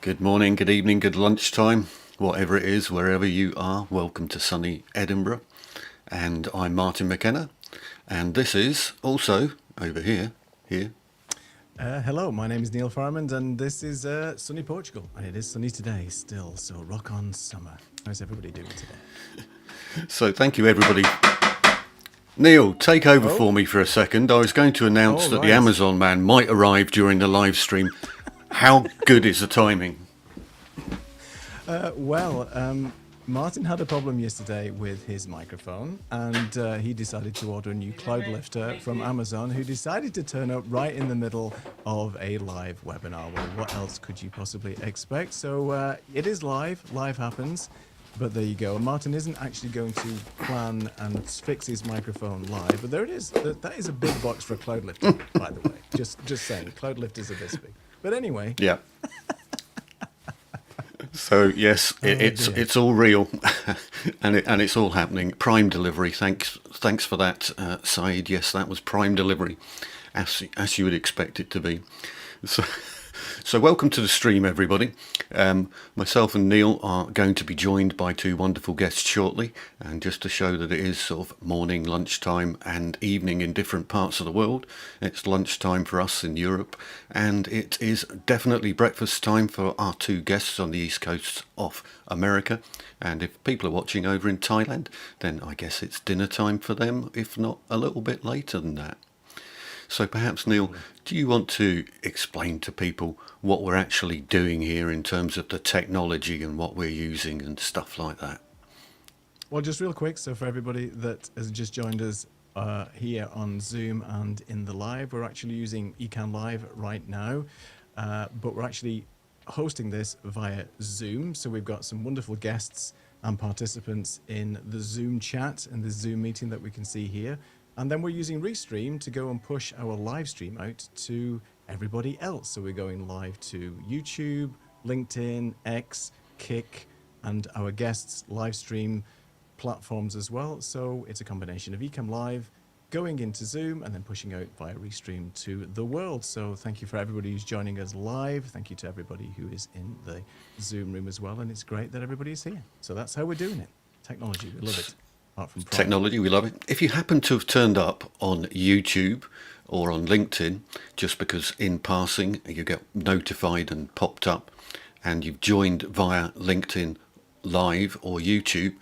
Good morning, good evening, good lunchtime, whatever it is, wherever you are. Welcome to sunny Edinburgh. And I'm Martin McKenna. And this is also over here. Hello, my name is Neil Farmand, and this is sunny Portugal. And it is sunny today still, so rock on summer. How's everybody doing today? So thank you, everybody. Neil, take over for me for a second. I was going to announce that the Amazon man might arrive during the live stream. How good is the timing? Martin had a problem yesterday with his microphone, and he decided to order a new cloud lifter from Amazon, who decided to turn up right in the middle of a live webinar. Well, what else could you possibly expect? So it is live happens. But there you go. Martin isn't actually going to plan and fix his microphone live, but there it is. That is a big box for a cloud lifter, by the way. Just saying, cloud lifters are this big. But anyway. Yeah. So yes, it's all real, and it's all happening. Prime delivery. Thanks for that, Saeed. Yes, that was prime delivery, as you would expect it to be. So welcome to the stream, everybody. Myself and Neil are going to be joined by two wonderful guests shortly, and just to show that it is sort of morning, lunchtime and evening in different parts of the world. It's lunchtime for us in Europe, and it is definitely breakfast time for our two guests on the east coast of America. And if people are watching over in Thailand, then I guess it's dinner time for them, if not a little bit later than that. So perhaps, Neil, do you want to explain to people what we're actually doing here in terms of the technology and what we're using and stuff like that? Well, just real quick, so for everybody that has just joined us here on Zoom and in the live, we're actually using Ecamm Live right now, but we're actually hosting this via Zoom. So we've got some wonderful guests and participants in the Zoom chat and the Zoom meeting that we can see here. And then we're using Restream to go and push our live stream out to everybody else. So we're going live to YouTube, LinkedIn, X, Kick, and our guests' live stream platforms as well. So it's a combination of Ecamm Live, going into Zoom, and then pushing out via Restream to the world. So thank you for everybody who's joining us live. Thank you to everybody who is in the Zoom room as well. And it's great that everybody is here. So that's how we're doing it. Technology, we love it. Technology, we love it. If you happen to have turned up on YouTube or on LinkedIn, just because in passing you get notified and popped up, and you've joined via LinkedIn Live or YouTube,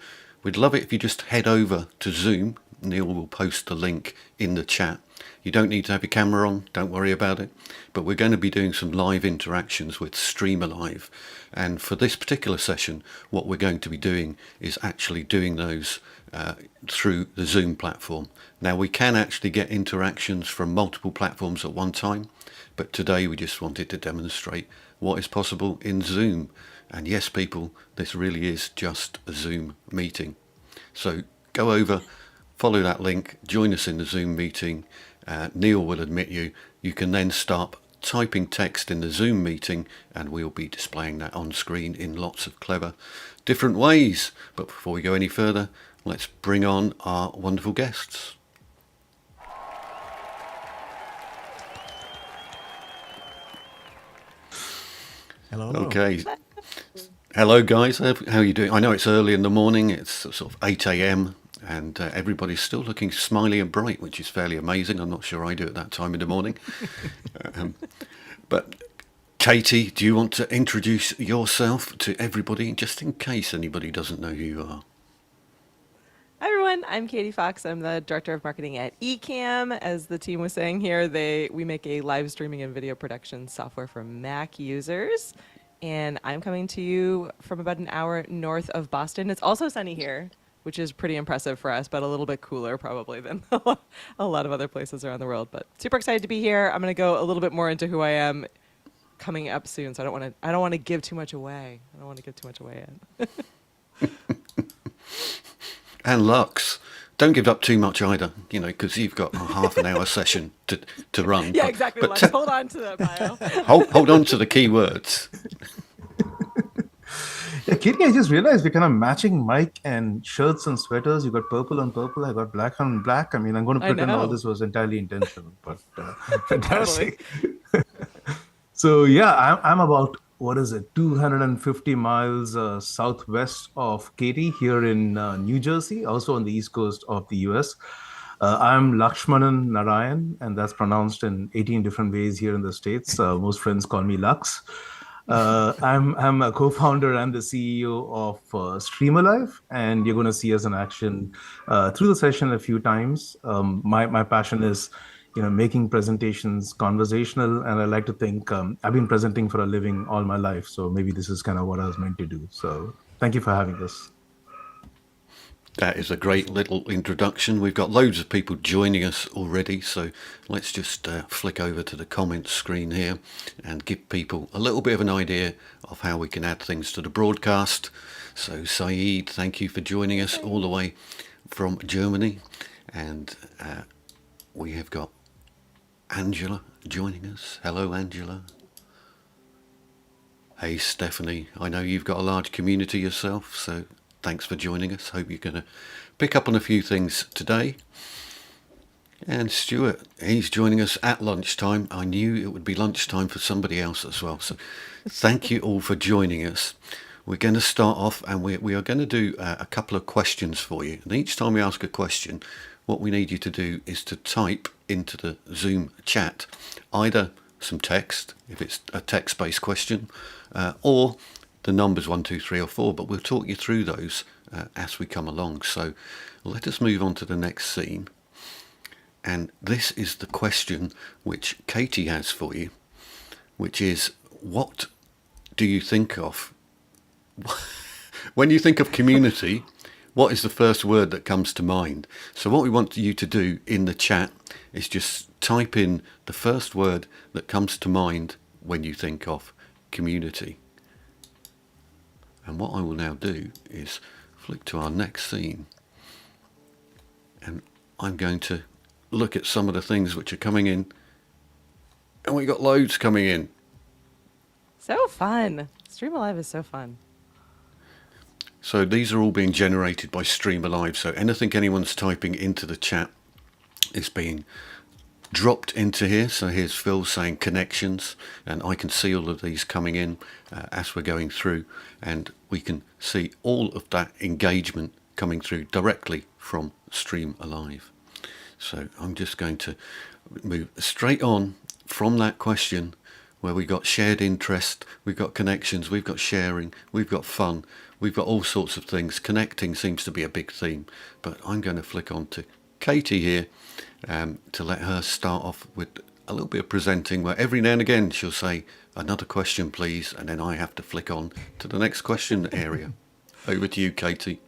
we'd love it if you just head over to Zoom. Neil will post the link in the chat. You don't need to have your camera on, don't worry about it. But we're going to be doing some live interactions with Streamer Live. And for this particular session, what we're going to be doing is actually doing those through the Zoom platform. Now, we can actually get interactions from multiple platforms at one time, but today we just wanted to demonstrate what is possible in Zoom. And yes, people, this really is just a Zoom meeting. So go over, follow that link, join us in the Zoom meeting. Neil will admit you. You can then start typing text in the Zoom meeting, and we'll be displaying that on screen in lots of clever different ways. But before we go any further, let's bring on our wonderful guests. Hello. Okay. Hello, guys. How are you doing? I know it's early in the morning. It's sort of 8 a.m. and everybody's still looking smiley and bright, which is fairly amazing. I'm not sure I do at that time in the morning. But Katie, do you want to introduce yourself to everybody, just in case anybody doesn't know who you are? Hi everyone, I'm Katie Fox. I'm the Director of Marketing at Ecamm. As the team was saying here, we make a live streaming and video production software for Mac users. And I'm coming to you from about an hour north of Boston. It's also sunny here, which is pretty impressive for us, but a little bit cooler probably than a lot of other places around the world. But super excited to be here. I'm going to go a little bit more into who I am coming up soon, so I don't want to give too much away. And Lux, don't give up too much either, because you've got a half an hour session to run. Yeah, exactly. Lux, hold on to that bio. hold on to the key words. Yeah, Katie, I just realized we're kind of matching mic and shirts and sweaters. You got purple on purple. I got black on black. I mean, I'm going to pretend all this was entirely intentional, but fantastic. So yeah, I'm about what is it, 250 miles southwest of Katy here in New Jersey, also on the east coast of the US. I'm Lakshmanan Narayan, and that's pronounced in 18 different ways here in the States. Most friends call me Lux. I'm a co-founder and the CEO of Streamalive, and you're going to see us in action through the session a few times. My passion is making presentations conversational, and I like to think I've been presenting for a living all my life, so maybe this is kind of what I was meant to do. So thank you for having this. That is a great little introduction. We've got loads of people joining us already, so let's just flick over to the comments screen here and give people a little bit of an idea of how we can add things to the broadcast. So Saeed, thank you for joining us all the way from Germany. And we have got Angela joining us. Hello, Angela. Hey, Stephanie. I know you've got a large community yourself, so thanks for joining us. Hope you're going to pick up on a few things today. And Stuart, he's joining us at lunchtime. I knew it would be lunchtime for somebody else as well. So thank you all for joining us. We're going to start off and we are going to do a couple of questions for you. And each time we ask a question, what we need you to do is to type into the Zoom chat either some text, if it's a text-based question, or the numbers 1, 2, 3 or 4, but we'll talk you through those as we come along. So let us move on to the next scene. And this is the question which Katie has for you, which is, what do you think of? When you think of community, what is the first word that comes to mind? So what we want you to do in the chat is just type in the first word that comes to mind when you think of community. And what I will now do is flick to our next scene. And I'm going to look at some of the things which are coming in. And we got loads coming in. So fun. Stream Alive is so fun. So these are all being generated by Stream Alive. So anything anyone's typing into the chat is being dropped into here. So here's Phil saying connections, and I can see all of these coming in as we're going through, and we can see all of that engagement coming through directly from Stream Alive. So I'm just going to move straight on from that question where we got shared interest, we've got connections, we've got sharing, we've got fun, we've got all sorts of things. Connecting seems to be a big theme, but I'm going to flick on to Katie here to let her start off with a little bit of presenting, where every now and again she'll say, another question please, and then I have to flick on to the next question area. Over to you, Katie.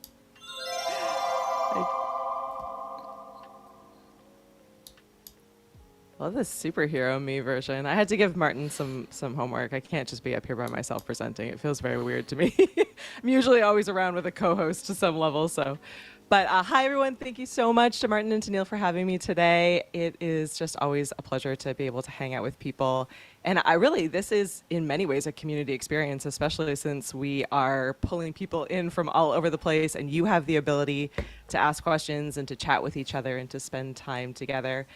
Love this superhero me version. I had to give Martin some homework. I can't just be up here by myself presenting. It feels very weird to me. I'm usually always around with a co-host to some level. So, but hi everyone. Thank you so much to Martin and to Neil for having me today. It is just always a pleasure to be able to hang out with people. And this is in many ways a community experience, especially since we are pulling people in from all over the place, and you have the ability to ask questions and to chat with each other and to spend time together.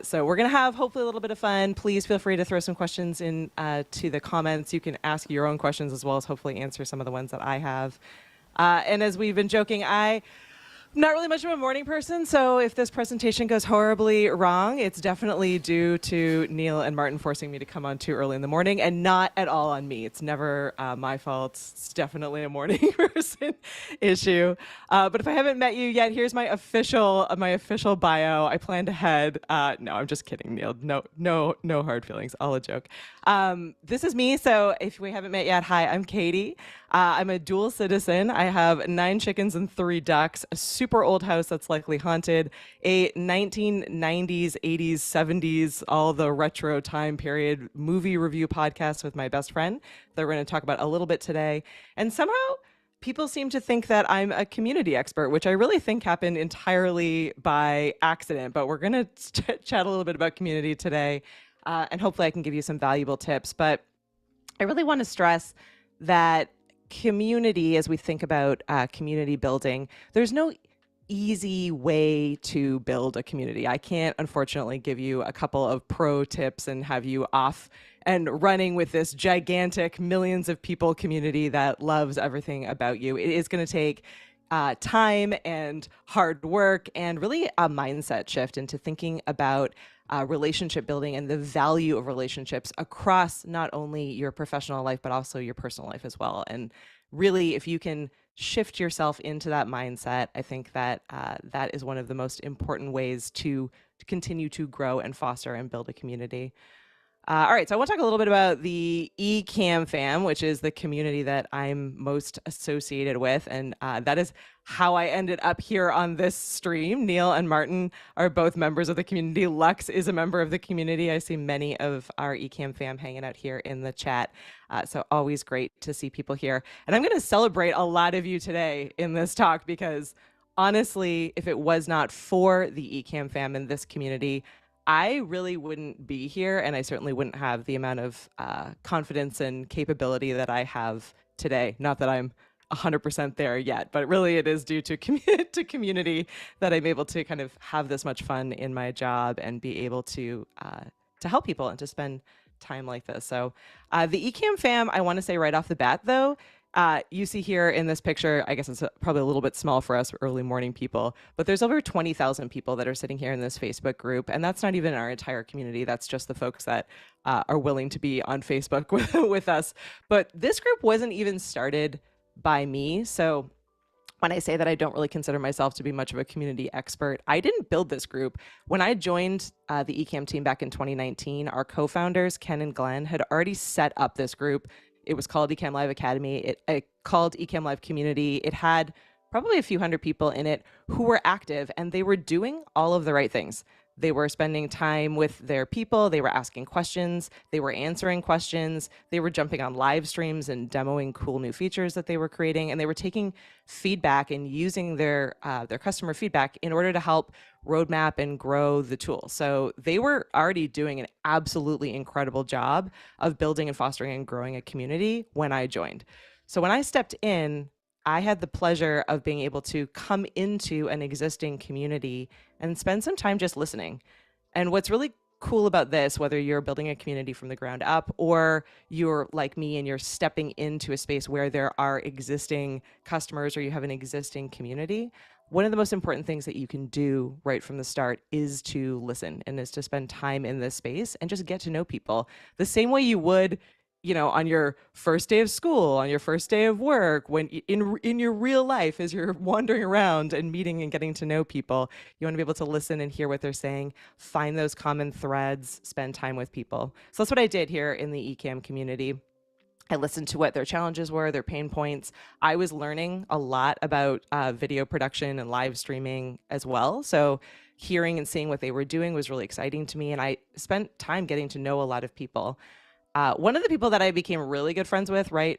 So we're going to have hopefully a little bit of fun. Please feel free to throw some questions in to the comments. You can ask your own questions as well as hopefully answer some of the ones that I have. And as we've been joking, I'm not really much of a morning person, so if this presentation goes horribly wrong, it's definitely due to Neil and Martin forcing me to come on too early in the morning, and not at all on me. It's never my fault. It's definitely a morning person issue. But if I haven't met you yet, here's my official bio. I planned ahead. No, I'm just kidding, Neil. No hard feelings. All a joke. This is me. So if we haven't met yet, hi, I'm Katie. I'm a dual citizen. I have 9 chickens and 3 ducks, a super old house that's likely haunted, a 1990s, 80s, 70s, all the retro time period movie review podcast with my best friend that we're going to talk about a little bit today. And somehow people seem to think that I'm a community expert, which I really think happened entirely by accident. But we're going to chat a little bit about community today, and hopefully I can give you some valuable tips. But I really want to stress that community, as we think about community building, there's no easy way to build a community. I can't, unfortunately, give you a couple of pro tips and have you off and running with this gigantic millions of people community that loves everything about you. It is going to take time and hard work and really a mindset shift into thinking about relationship building and the value of relationships across not only your professional life, but also your personal life as well. And really, if you can shift yourself into that mindset, I think that that is one of the most important ways to continue to grow and foster and build a community. All right, so I want to talk a little bit about the eCam fam, which is the community that I'm most associated with, and that is how I ended up here on this stream. Neil and Martin are both members of the community. Lux is a member of the community. I see many of our eCam fam hanging out here in the chat, so always great to see people here. And I'm going to celebrate a lot of you today in this talk because honestly, if it was not for the eCam fam in this community, I really wouldn't be here, and I certainly wouldn't have the amount of confidence and capability that I have today. Not that I'm 100% there yet, but really it is due to community that I'm able to kind of have this much fun in my job and be able to help people and to spend time like this. So the eCam fam, I want to say right off the bat, though, you see here in this picture, I guess it's probably a little bit small for us early morning people, but there's over 20,000 people that are sitting here in this Facebook group. And that's not even our entire community. That's just the folks that are willing to be on Facebook with us. But this group wasn't even started by me. So when I say that I don't really consider myself to be much of a community expert, I didn't build this group. When I joined the eCam team back in 2019, our co-founders, Ken and Glenn, had already set up this group. It was called eCam Live Academy. It called eCam Live Community. It had probably a few hundred people in it who were active, and they were doing all of the right things. They were spending time with their people. They were asking questions. They were answering questions. They were jumping on live streams and demoing cool new features that they were creating. And they were taking feedback and using their customer feedback in order to help roadmap and grow the tool. So they were already doing an absolutely incredible job of building and fostering and growing a community when I joined. So when I stepped in, I had the pleasure of being able to come into an existing community and spend some time just listening. And what's really cool about this, whether you're building a community from the ground up or you're like me and you're stepping into a space where there are existing customers or you have an existing community, one of the most important things that you can do right from the start is to listen and is to spend time in this space and just get to know people the same way you would, you know, on your first day of school, on your first day of work, when in your real life, as you're wandering around and meeting and getting to know people, you want to be able to listen and hear what they're saying, find those common threads, spend time with people. So that's what I did here in the eCam community. I listened to what their challenges were, their pain points. I was learning a lot about video production and live streaming as well. So hearing and seeing what they were doing was really exciting to me. And I spent time getting to know a lot of people. One of the people that I became really good friends with right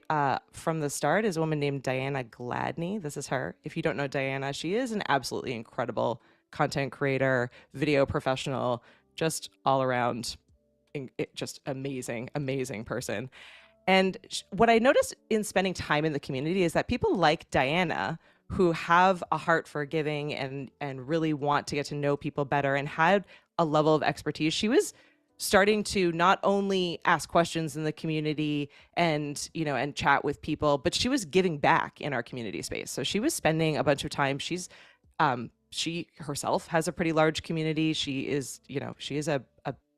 from the start is a woman named Diana Gladney. This is her. If you don't know Diana, she is an absolutely incredible content creator, video professional, just all around, just amazing, amazing person. And what I noticed in spending time in the community is that people like Diana, who have a heart for giving and really want to get to know people better and had a level of expertise, she was starting to not only ask questions in the community and, you know, and chat with people, but she was giving back in our community space. So she was spending a bunch of time. She herself has a pretty large community. She is, you know, she is a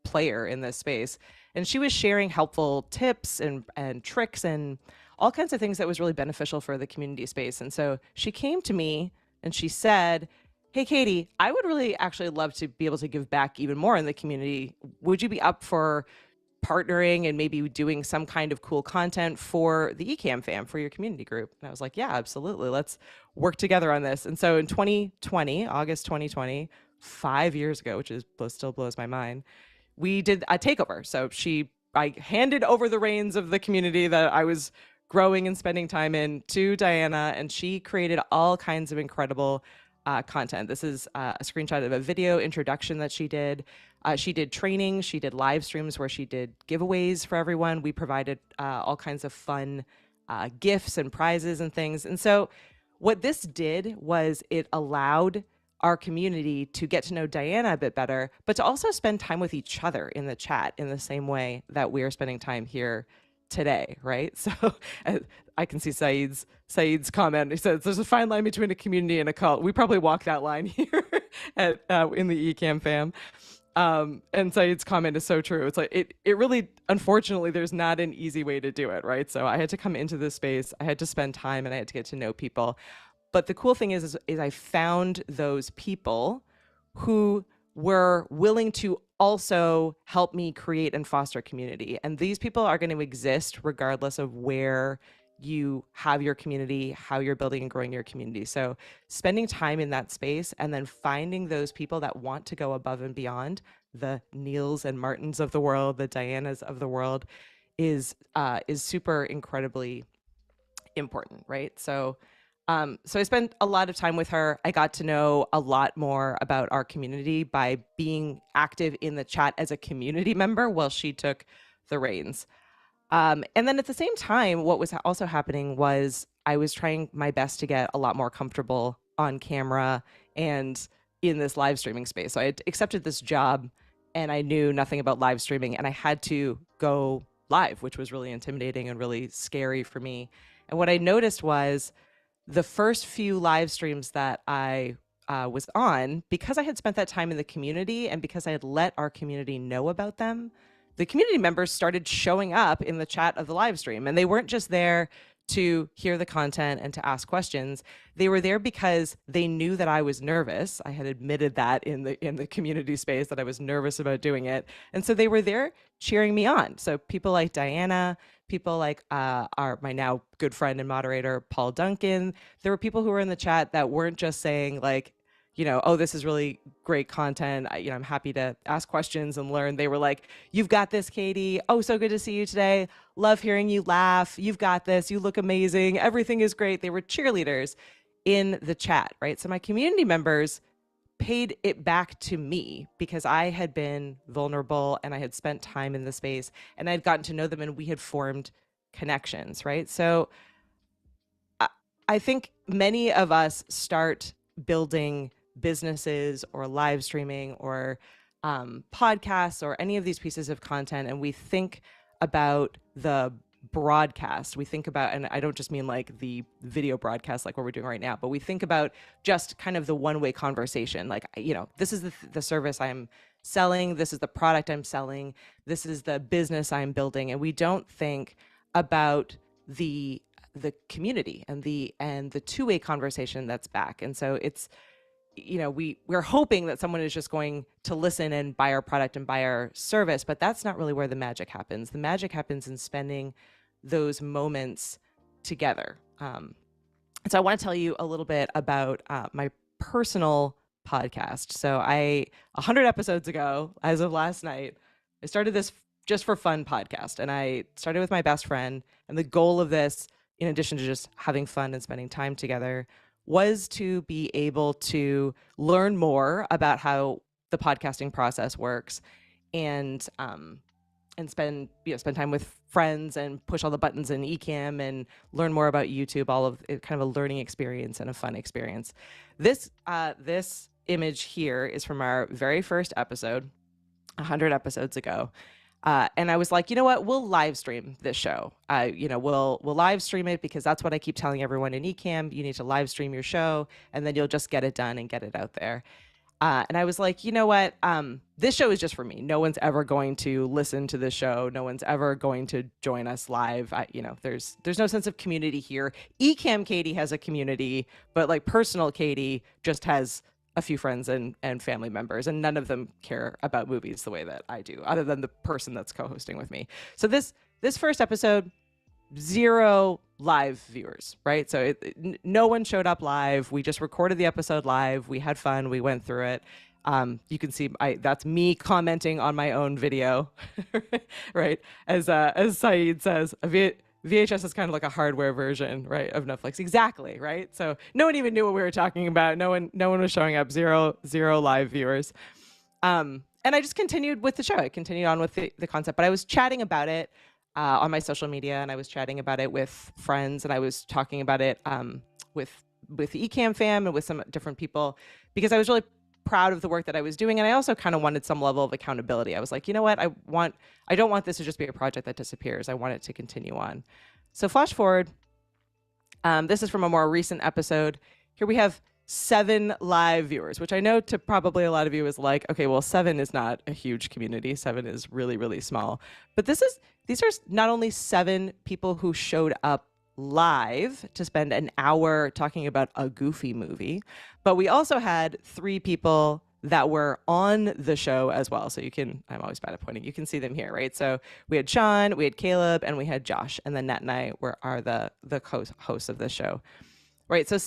player in this space. And she was sharing helpful tips and tricks and all kinds of things that was really beneficial for the community space. And so she came to me and she said, "Hey, Katie, I would really actually love to be able to give back even more in the community. Would you be up for partnering and maybe doing some kind of cool content for the eCam fam, for your community group?" And I was like, yeah, absolutely. Let's work together on this. And so in 2020, August 2020, 5 years ago, which still blows my mind, we did a takeover. So I handed over the reins of the community that I was growing and spending time in to Diana, and she created all kinds of incredible content. This is a screenshot of a video introduction that she did. She did training, she did live streams where she did giveaways for everyone. We provided all kinds of fun gifts and prizes and things. And so what this did was it allowed our community to get to know Diana a bit better, but to also spend time with each other in the chat in the same way that we are spending time here today, right? So I can see Saeed's comment. He says there's a fine line between a community and a cult. We probably walk that line here at in the Ecamm fam. And Saeed's comment is so true. It's like it really, unfortunately, there's not an easy way to do it, right? So I had to come into this space, I had to spend time, and I had to get to know people. But the cool thing is I found those people who were willing to also help me create and foster community. And these people are going to exist regardless of where you have your community, how you're building and growing your community. So spending time in that space and then finding those people that want to go above and beyond, the Neils and Martins of the world, the Dianas of the world, is super incredibly important, right? So so I spent a lot of time with her. I got to know a lot more about our community by being active in the chat as a community member while she took the reins. And then at the same time, what was also happening was I was trying my best to get a lot more comfortable on camera and in this live streaming space. So I had accepted this job and I knew nothing about live streaming, and I had to go live, which was really intimidating and really scary for me. And what I noticed was the first few live streams that I was on, because I had spent that time in the community and because I had let our community know about them, the community members started showing up in the chat of the live stream. And they weren't just there to hear the content and to ask questions. They were there because they knew that I was nervous. I had admitted that in the community space that I was nervous about doing it. And so they were there cheering me on. So people like Diana, people like my now good friend and moderator, Paul Duncan. There were people who were in the chat that weren't just saying like, you know, oh, this is really great content. I'm happy to ask questions and learn. They were like, you've got this, Katie. Oh, so good to see you today. Love hearing you laugh. You've got this. You look amazing. Everything is great. They were cheerleaders in the chat, right? So my community members paid it back to me because I had been vulnerable and I had spent time in the space and I had gotten to know them and we had formed connections, right? So I think many of us start building businesses or live streaming or podcasts or any of these pieces of content, and we think about the broadcast. We think about, and I don't just mean like the video broadcast like what we're doing right now, but we think about just kind of the one-way conversation. Like, you know, this is the service I'm selling, this is the product I'm selling, this is the business I'm building, and we don't think about the community and the two-way conversation that's back. And so it's, you know, we're hoping that someone is just going to listen and buy our product and buy our service, but that's not really where the magic happens. The magic happens in spending those moments together. So I want to tell you a little bit about my personal podcast. So 100 episodes ago, as of last night, I started this just for fun podcast, and I started with my best friend, and the goal of this, in addition to just having fun and spending time together, was to be able to learn more about how the podcasting process works and spend time with friends and push all the buttons in Ecamm and learn more about YouTube, all of it, kind of a learning experience and a fun experience. This image here is from our very first episode, 100 episodes ago. And I was like, you know what, we'll live stream this show. We'll live stream it because that's what I keep telling everyone in Ecamm. You need to live stream your show and then you'll just get it done and get it out there. And I was like, you know what, this show is just for me. No one's ever going to listen to this show. No one's ever going to join us live. There's no sense of community here. Ecamm Katie has a community, but like personal Katie just has a few friends and family members, and none of them care about movies the way that I do, other than the person that's co-hosting with me. So this first episode, 0 live viewers, right? So no one showed up live. We just recorded the episode live. We had fun. We went through it. You can see that's me commenting on my own video, right? As Saeed says, VHS is kind of like a hardware version, right, of Netflix. Exactly, right? So no one even knew what we were talking about. No one was showing up. Zero live viewers. And I just continued with the show. I continued on with the concept, but I was chatting about it on my social media, and I was chatting about it with friends, and I was talking about it with with the Ecamm fam and with some different people, because I was really proud of the work that I was doing. And I also kind of wanted some level of accountability. I was like, you know what? I don't want this to just be a project that disappears. I want it to continue on. So flash forward. This is from a more recent episode. Here we have 7 live viewers, which I know to probably a lot of you is like, okay, well, 7 is not a huge community. 7 is really, really small. But these are not only 7 people who showed up live to spend an hour talking about a Goofy movie, but we also had 3 people that were on the show as well. So I'm always bad at pointing. You can see them here, right? So we had Sean, we had Caleb, and we had Josh, and then Nat and I are the hosts of the show, right? So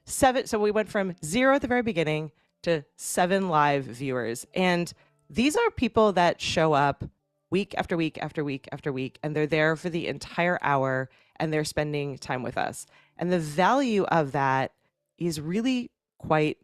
7. So we went from 0 at the very beginning to 7 live viewers, and these are people that show up week after week after week after week, and they're there for the entire hour, and they're spending time with us. And the value of that is really quite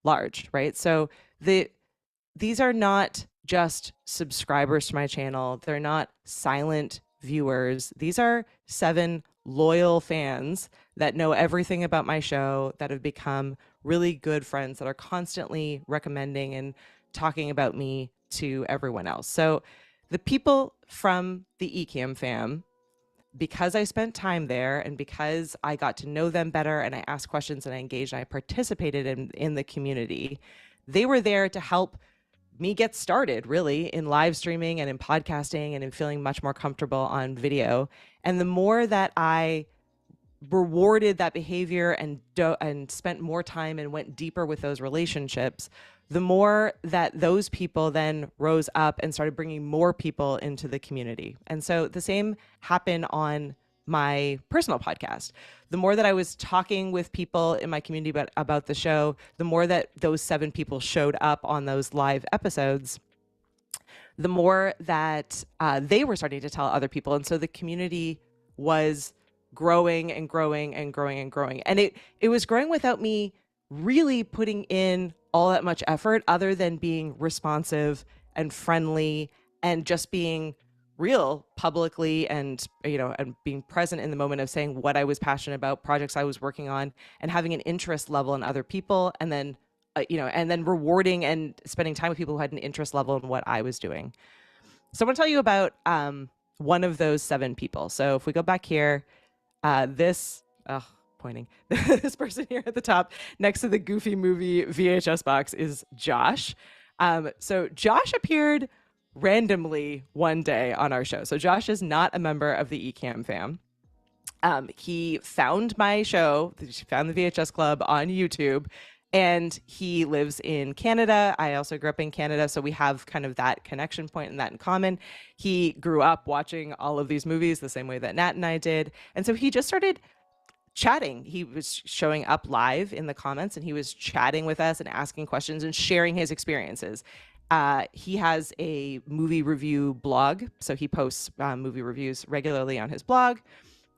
large, right? So these are not just subscribers to my channel. They're not silent viewers. These are 7 loyal fans that know everything about my show, that have become really good friends, that are constantly recommending and talking about me to everyone else. So the people from the Ecamm fam, because I spent time there and because I got to know them better and I asked questions and I engaged and I participated in the community, they were there to help me get started really in live streaming and in podcasting and in feeling much more comfortable on video. And the more that I rewarded that behavior and spent more time and went deeper with those relationships, the more that those people then rose up and started bringing more people into the community. And so the same happened on my personal podcast. The more that I was talking with people in my community about the show, the more that those 7 people showed up on those live episodes, the more that they were starting to tell other people. And so the community was growing and growing and growing and growing. And it was growing without me really putting in all that much effort, other than being responsive and friendly and just being real publicly, and and being present in the moment of saying what I was passionate about, projects I was working on, and having an interest level in other people, and then and then rewarding and spending time with people who had an interest level in what I was doing. So I want to tell you about one of those 7 people. So if we go back here, pointing. This person here at the top next to the Goofy movie VHS box is Josh. So Josh appeared randomly one day on our show. So Josh is not a member of the Ecamm fam. He found my show, found the VHS Club on YouTube, and he lives in Canada. I also grew up in Canada, so we have kind of that connection point and that in common. He grew up watching all of these movies the same way that Nat and I did. And so he just started chatting. He was showing up live in the comments, and he was chatting with us and asking questions and sharing his experiences. He has a movie review blog, so he posts movie reviews regularly on his blog.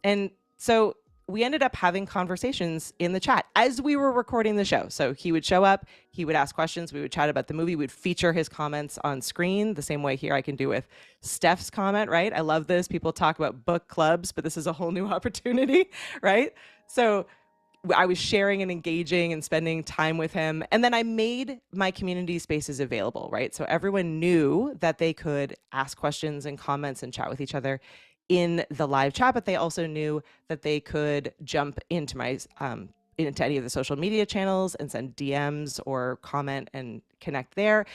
And so we ended up having conversations in the chat as we were recording the show. So he would show up, he would ask questions, we would chat about the movie, we'd feature his comments on screen the same way here I can do with Steph's comment, right? I love this. People talk about book clubs, but this is a whole new opportunity, right? So I was sharing and engaging and spending time with him. And then I made my community spaces available, right? So everyone knew that they could ask questions and comments and chat with each other in the live chat, but they also knew that they could jump into my into any of the social media channels and send DMs or comment and connect there.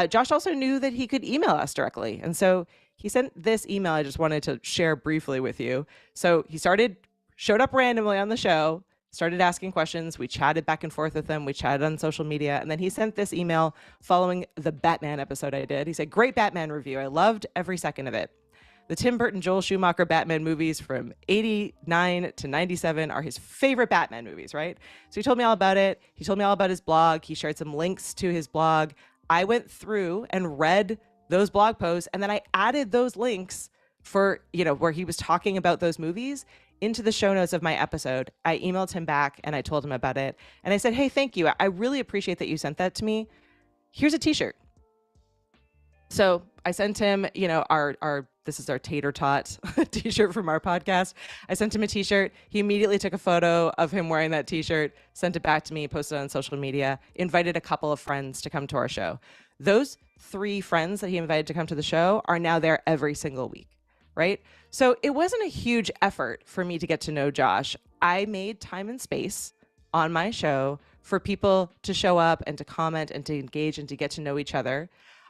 Josh also knew that he could email us directly. And so he sent this email I just wanted to share briefly with you. So he showed up randomly on the show, started asking questions. We chatted back and forth with him. We chatted on social media. And then he sent this email following the Batman episode I did. He said, "Great Batman review. I loved every second of it. The Tim Burton, Joel Schumacher Batman movies from 89 to 97 are his favorite Batman movies," right? So he told me all about it. He told me all about his blog. He shared some links to his blog. I went through and read those blog posts, and then I added those links for, where he was talking about those movies into the show notes of my episode. I emailed him back and I told him about it. And I said, "Hey, thank you. I really appreciate that you sent that to me. Here's a t-shirt." So I sent him, our this is our tater tot t-shirt from our podcast. I sent him a t-shirt. He immediately took a photo of him wearing that t-shirt, sent it back to me, posted it on social media, invited a couple of friends to come to our show. Those 3 friends that he invited to come to the show are now there every single week, right? So it wasn't a huge effort for me to get to know Josh. I made time and space on my show for people to show up and to comment and to engage and to get to know each other.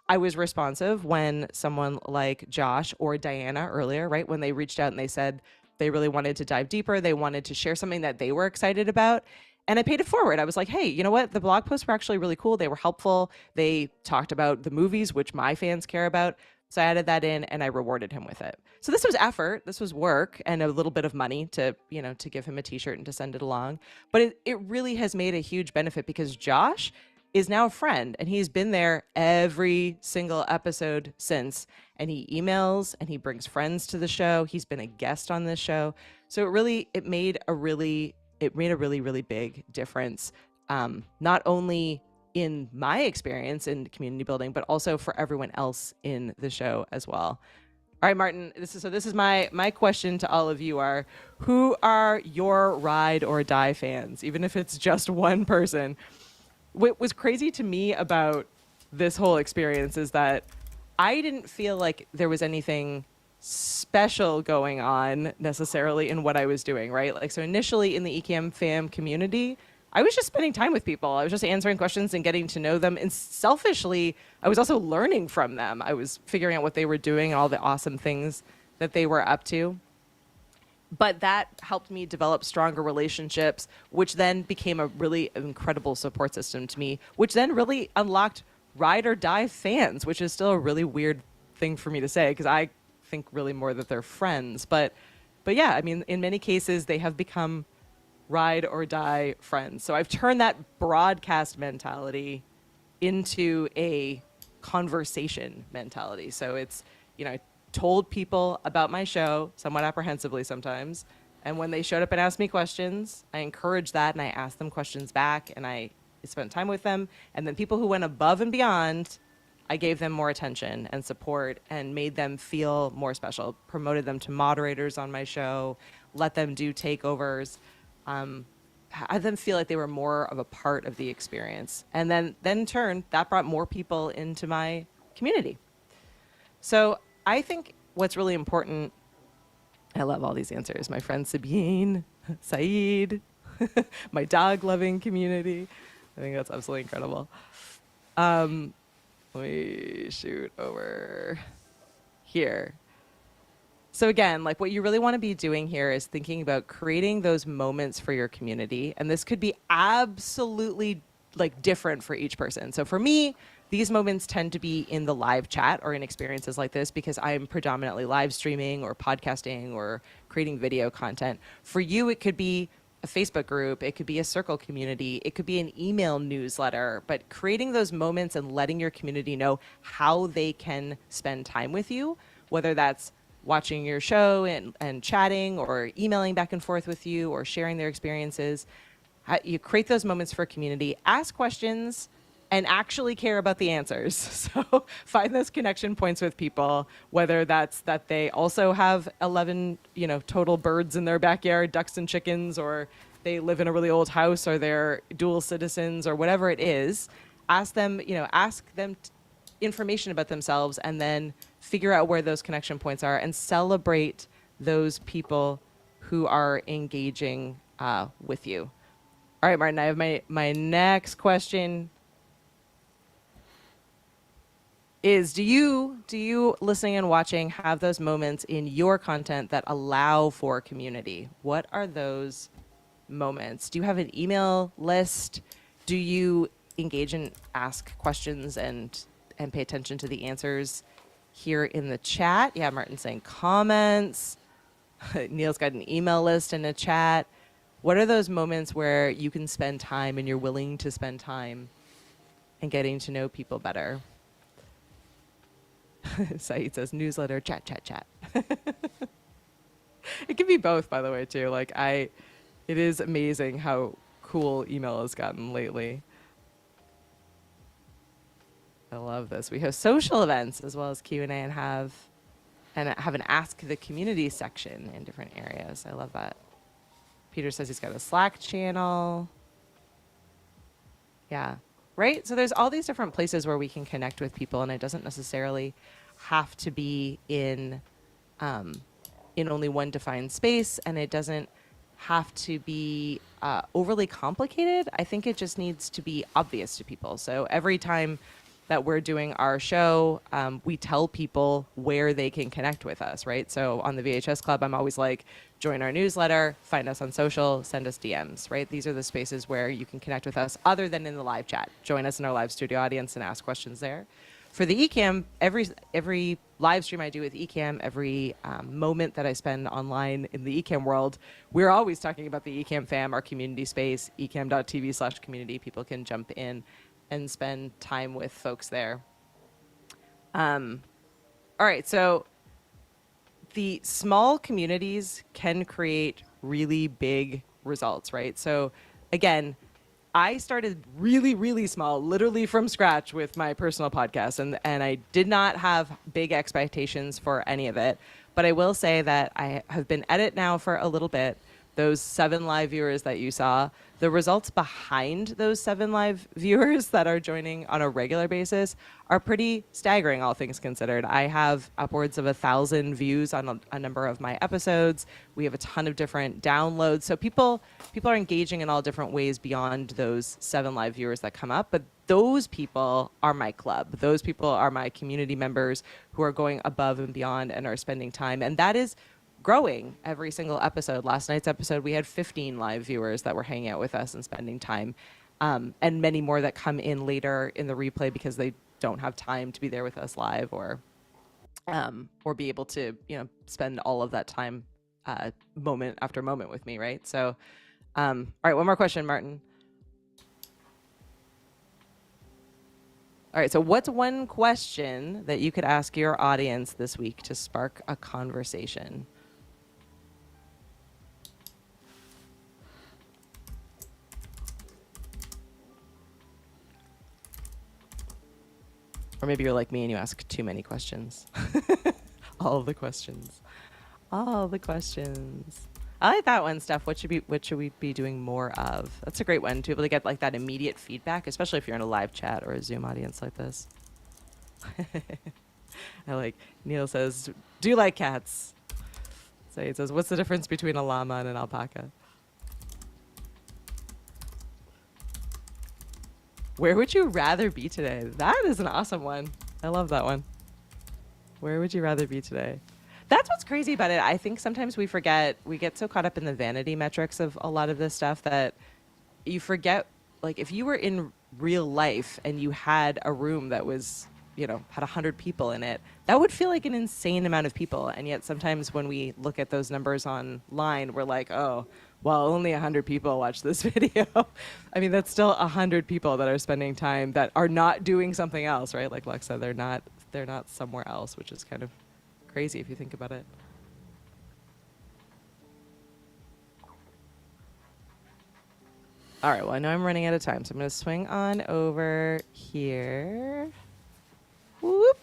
I was responsive when someone like Josh or Diana earlier, right, when they reached out and they said they really wanted to dive deeper, they wanted to share something that they were excited about. And I paid it forward. I was like, hey, you know what? The blog posts were actually really cool. They were helpful. They talked about the movies, which my fans care about. So I added that in and I rewarded him with it. So this was effort, this was work and a little bit of money to, to give him a t-shirt and to send it along. But it really has made a huge benefit because Josh is now a friend and he's been there every single episode since, and he emails and he brings friends to the show. He's been a guest on this show. So it made a really big difference. Not only in my experience in community building, but also for everyone else in the show as well. All right, Martin, this is my question to all of you are, who are your ride or die fans, even if it's just one person? What was crazy to me about this whole experience is that I didn't feel like there was anything special going on necessarily in what I was doing, right? Like, so initially in the ECAM fam community, I was just spending time with people. I was just answering questions and getting to know them. And selfishly, I was also learning from them. I was figuring out what they were doing and all the awesome things that they were up to. But that helped me develop stronger relationships, which then became a really incredible support system to me, which then really unlocked ride or die fans, which is still a really weird thing for me to say because I think really more that they're friends. But yeah, I mean, in many cases, they have become ride or die friends. So I've turned that broadcast mentality into a conversation mentality. So it's, I told people about my show somewhat apprehensively sometimes. And when they showed up and asked me questions, I encouraged that and I asked them questions back and I spent time with them. And then people who went above and beyond, I gave them more attention and support and made them feel more special, promoted them to moderators on my show, let them do takeovers, had them feel like they were more of a part of the experience. And then in turn, that brought more people into my community. So I think what's really important, I love all these answers. My friend Sabine, Saeed, my dog-loving community. I think that's absolutely incredible. Let me shoot over here. So again, like what you really want to be doing here is thinking about creating those moments for your community. And this could be absolutely like different for each person. So for me, these moments tend to be in the live chat or in experiences like this because I'm predominantly live streaming or podcasting or creating video content. For you, it could be a Facebook group, it could be a circle community, it could be an email newsletter, but creating those moments and letting your community know how they can spend time with you, whether that's watching your show and chatting or emailing back and forth with you or sharing their experiences. You create those moments for community, ask questions, and actually care about the answers. So find those connection points with people, whether that's that they also have 11, total birds in their backyard, ducks and chickens, or they live in a really old house, or they're dual citizens, or whatever it is. Ask them information about themselves, and then figure out where those connection points are, and celebrate those people who are engaging with you. All right, Martin, I have my next question. Is do you listening and watching have those moments in your content that allow for community? What are those moments? Do you have an email list? Do you engage and ask questions and pay attention to the answers here in the chat? Yeah, Martin's saying comments. Neil's got an email list in a chat. What are those moments where you can spend time and you're willing to spend time and getting to know people better? Saeed says newsletter, chat. It can be both, by the way, too. It is amazing how cool email has gotten lately. I love this. We host social events as well as Q&A and have and have an Ask the Community section in different areas. I love that. Peter says he's got a Slack channel. Yeah, right? So there's all these different places where we can connect with people, and it doesn't necessarily have to be in only one defined space, and it doesn't have to be overly complicated. I think it just needs to be obvious to people. So every time that we're doing our show, we tell people where they can connect with us, right? So on the VHS Club, I'm always like, join our newsletter, find us on social, send us DMs, right? These are the spaces where you can connect with us other than in the live chat. Join us in our live studio audience and ask questions there. For the Ecamm, every live stream I do with Ecamm, every moment that I spend online in the Ecamm world, we're always talking about the Ecamm fam, our community space, ecamm.tv/community. People can jump in and spend time with folks there. All right, so the small communities can create really big results, right? So again, I started really, really small, literally from scratch with my personal podcast, and I did not have big expectations for any of it. But I will say that I have been at it now for a little bit. Those 7 live viewers that you saw, the results behind those 7 live viewers that are joining on a regular basis are pretty staggering, all things considered. I have upwards of 1,000 views on a number of my episodes. We have a ton of different downloads. So people are engaging in all different ways beyond those 7 live viewers that come up. But those people are my club. Those people are my community members who are going above and beyond and are spending time. And that is growing every single episode. Last night's episode, we had 15 live viewers that were hanging out with us and spending time, and many more that come in later in the replay because they don't have time to be there with us live or be able to, spend all of that time moment after moment with me, right? So, all right, one more question, Martin. All right, so what's one question that you could ask your audience this week to spark a conversation? Or maybe you're like me and you ask too many questions. All of the questions. All the questions. I like that one, Steph. What should we be doing more of? That's a great one to be able to get like that immediate feedback, especially if you're in a live chat or a Zoom audience like this. I like, Neil says, do you like cats? So he says, what's the difference between a llama and an alpaca? Where would you rather be today? That is an awesome one. I love that one. Where would you rather be today? That's what's crazy about it. I think sometimes we forget, we get so caught up in the vanity metrics of a lot of this stuff that you forget, like if you were in real life and you had a room that was, had 100 people in it, that would feel like an insane amount of people. And yet sometimes when we look at those numbers online, we're like, oh, well, only 100 people watch this video. I mean, that's still 100 people that are spending time that are not doing something else, right? Like Lex said, they're not somewhere else, which is kind of crazy if you think about it. All right, well, I know I'm running out of time, so I'm going to swing on over here. Whoop.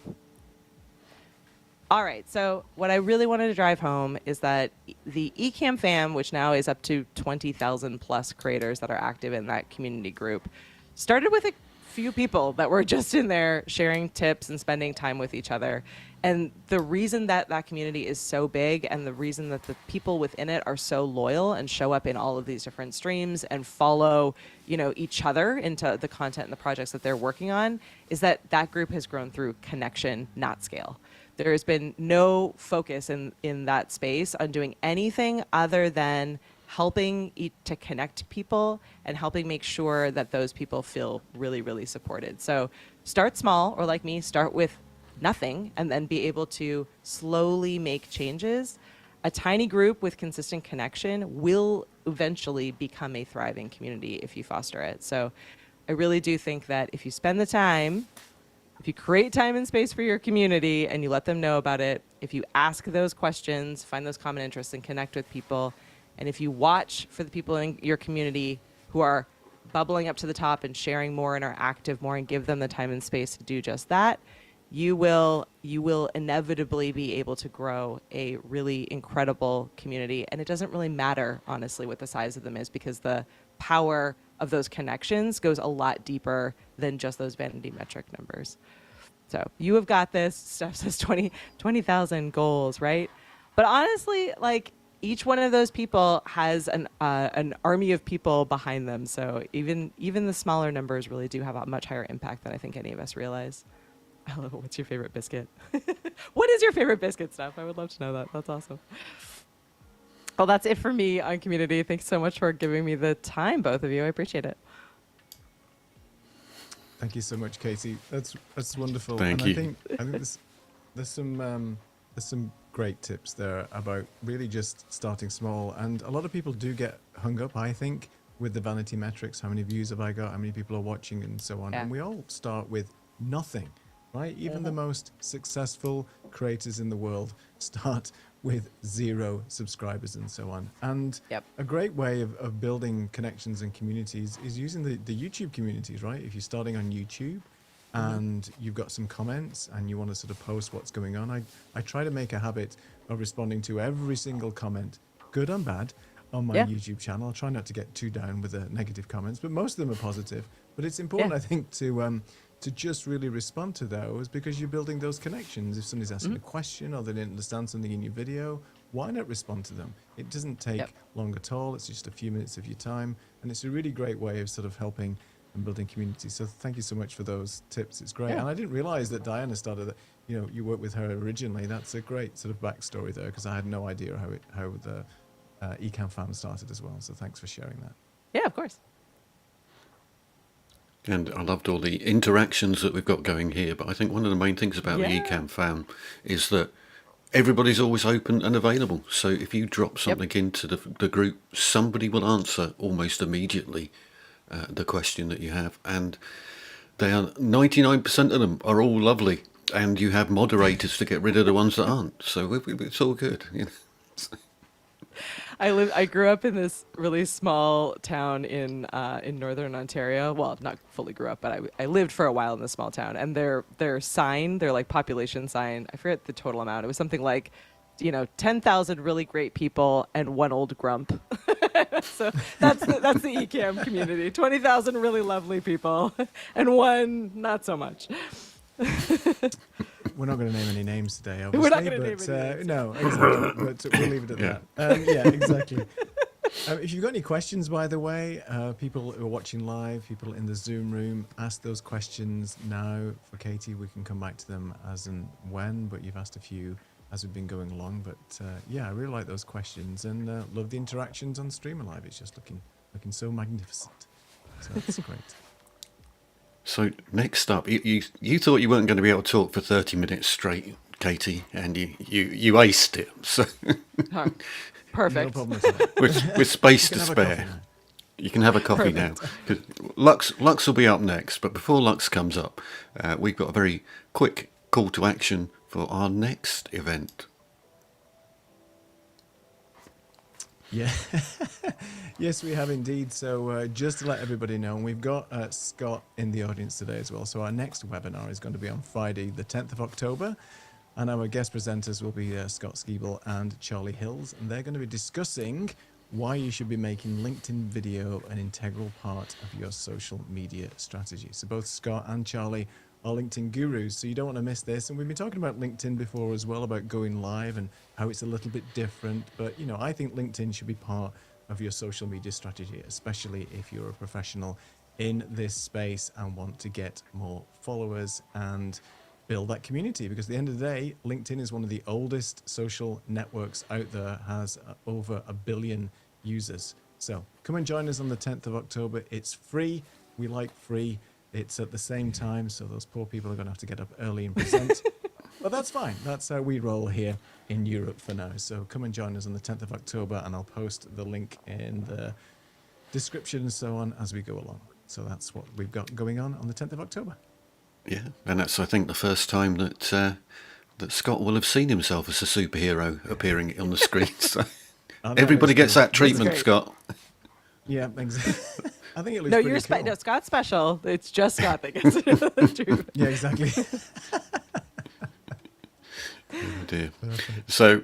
All right, so what I really wanted to drive home is that the Ecamm fam, which now is up to 20,000 plus creators that are active in that community group, started with a few people that were just in there sharing tips and spending time with each other. And the reason that that community is so big and the reason that the people within it are so loyal and show up in all of these different streams and follow, each other into the content and the projects that they're working on is that that group has grown through connection, not scale. There has been no focus in that space on doing anything other than helping to connect people and helping make sure that those people feel really, really supported. So start small, or like me, start with nothing and then be able to slowly make changes. A tiny group with consistent connection will eventually become a thriving community if you foster it. So I really do think that if you spend the time, if you create time and space for your community and you let them know about it, if you ask those questions, find those common interests and connect with people, and if you watch for the people in your community who are bubbling up to the top and sharing more and are active more and give them the time and space to do just that, you will inevitably be able to grow a really incredible community. And it doesn't really matter, honestly, what the size of them is, because the power of those connections goes a lot deeper than just those vanity metric numbers. So you have got this. Steph says 20,000 goals, right? But honestly, like, each one of those people has an army of people behind them. So even the smaller numbers really do have a much higher impact than I think any of us realize. I love it. What's your favorite biscuit? What is your favorite biscuit, Steph? I would love to know that. That's awesome. Well, that's it for me on community. Thanks so much for giving me the time, both of you. I appreciate it. Thank you so much, Katie. That's wonderful. Thank and you. I think there's some great tips there about really just starting small. And a lot of people do get hung up, I think, with the vanity metrics. How many views have I got? How many people are watching, and so on. Yeah. And we all start with nothing, right? Even the most successful creators in the world start with 0 subscribers and so on. And Yep. a great way of building connections and communities is using the YouTube communities, right? If you're starting on YouTube and you've got some comments and you want to sort of post what's going on, I try to make a habit of responding to every single comment, good and bad, on my YouTube channel. I'll try not to get too down with the negative comments, but most of them are positive. But it's important, I think, to just really respond to those, because you're building those connections. If somebody's asking a question or they didn't understand something in your video, why not respond to them? It doesn't take long at all. It's just a few minutes of your time. And it's a really great way of sort of helping and building community. So thank you so much for those tips. It's great. And I didn't realize that Diana started that, you worked with her originally. That's a great sort of backstory there, because I had no idea how the Ecamm fam started as well. So thanks for sharing that. Yeah, of course. And I loved all the interactions that we've got going here. But I think one of the main things about the Yeah. Ecamm fam is that everybody's always open and available. So if you drop something into the group, somebody will answer almost immediately the question that you have. And they are 99% of them are all lovely. And you have moderators to get rid of the ones that aren't. So it's all good. I grew up in this really small town in northern Ontario. Well, not fully grew up, but I lived for a while in this small town. And their sign, their like population sign, I forget the total amount. It was something like, 10,000 really great people and 1 old grump. So that's the Ecamm community. 20,000 really lovely people and 1 not so much. We're not going to name any names today, obviously. We're not going to name any names. No, exactly. But we'll leave it at that. Yeah, exactly. If you've got any questions, by the way, people who are watching live, people in the Zoom room, ask those questions now for Katie. We can come back to them as and when, but you've asked a few as we've been going along. But I really like those questions and love the interactions on Streamer Live. It's just looking so magnificent. So that's great. So next up, you thought you weren't going to be able to talk for 30 minutes straight, Katie, and you aced it. So No Perfect. problem at all. with space You to can have a coffee spare, now. you can have a coffee now. 'Cause Lux will be up next, but before Lux comes up, we've got a very quick call to action for our next event. Yeah, yes, we have indeed. So just to let everybody know, and we've got Scott in the audience today as well. So our next webinar is going to be on Friday, the 10th of October. And our guest presenters will be Scott Skeeble and Charlie Hills. And they're going to be discussing why you should be making LinkedIn video an integral part of your social media strategy. So both Scott and Charlie are LinkedIn gurus, so you don't want to miss this. And we've been talking about LinkedIn before as well, about going live and how it's a little bit different. But, I think LinkedIn should be part of your social media strategy, especially if you're a professional in this space and want to get more followers and build that community. Because at the end of the day, LinkedIn is one of the oldest social networks out there, has over 1 billion users. So come and join us on the 10th of October. It's free. We like free. It's at the same time, so those poor people are going to have to get up early and present. But that's fine. That's how we roll here in Europe for now. So come and join us on the 10th of October, and I'll post the link in the description and so on as we go along. So that's what we've got going on the 10th of October. Yeah, and that's, I think, the first time that Scott will have seen himself as a superhero appearing on the screen. So everybody gets that treatment, Scott. Yeah, exactly. I think it looks No, pretty you're cool. no, Scott's special. It's just Scott that gets it. Yeah, exactly. Oh dear. Perfect. So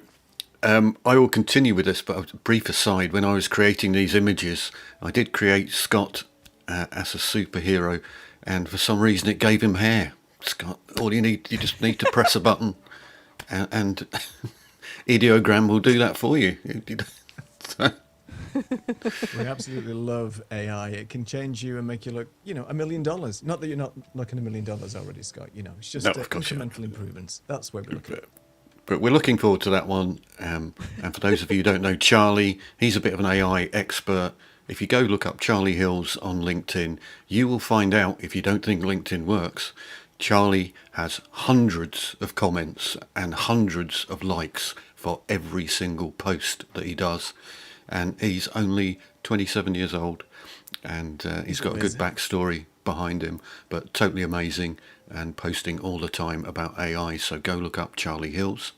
I will continue with this, but a brief aside. When I was creating these images, I did create Scott as a superhero, and for some reason it gave him hair. Scott, you just need to press a button, and ideogram will do that for you. We absolutely love AI. It can change you and make you look, $1 million. Not that you're not looking $1 million already, Scott. It's just No, of course, yeah. incremental improvements. That's where we're looking. But we're looking forward to that one. And for those of you who don't know Charlie, he's a bit of an AI expert. If you go look up Charlie Hills on LinkedIn, you will find out, if you don't think LinkedIn works, Charlie has hundreds of comments and hundreds of likes for every single post that he does. And he's only 27 years old, and he's got amazing. a good backstory behind him, but totally amazing, and posting all the time about AI. So go look up Charlie Hills.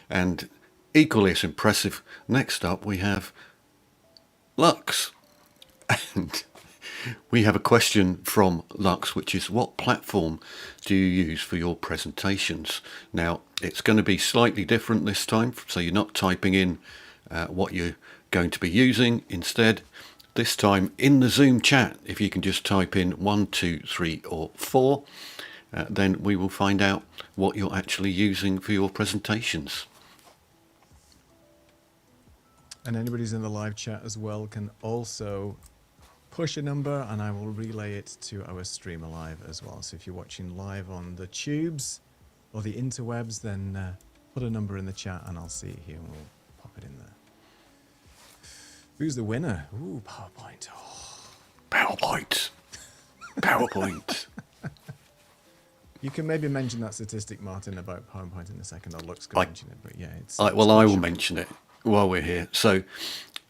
And equally as impressive, next up we have Lux. And we have a question from Lux, which is, what platform do you use for your presentations? Now, it's going to be slightly different this time, so you're not typing in what you're going to be using. Instead, this time in the Zoom chat, if you can just type in 1, 2, 3, or 4, then we will find out what you're actually using for your presentations. And anybody who's in the live chat as well can also push a number, and I will relay it to our streamer live as well. So if you're watching live on the tubes or the interwebs, then put a number in the chat and I'll see it here and we'll pop it in there. Who's the winner? Ooh, PowerPoint. Oh. PowerPoint. PowerPoint. You can maybe mention that statistic, Martin, about PowerPoint in a second. Or Lux can mention it, but yeah, I will mention it while we're here. So,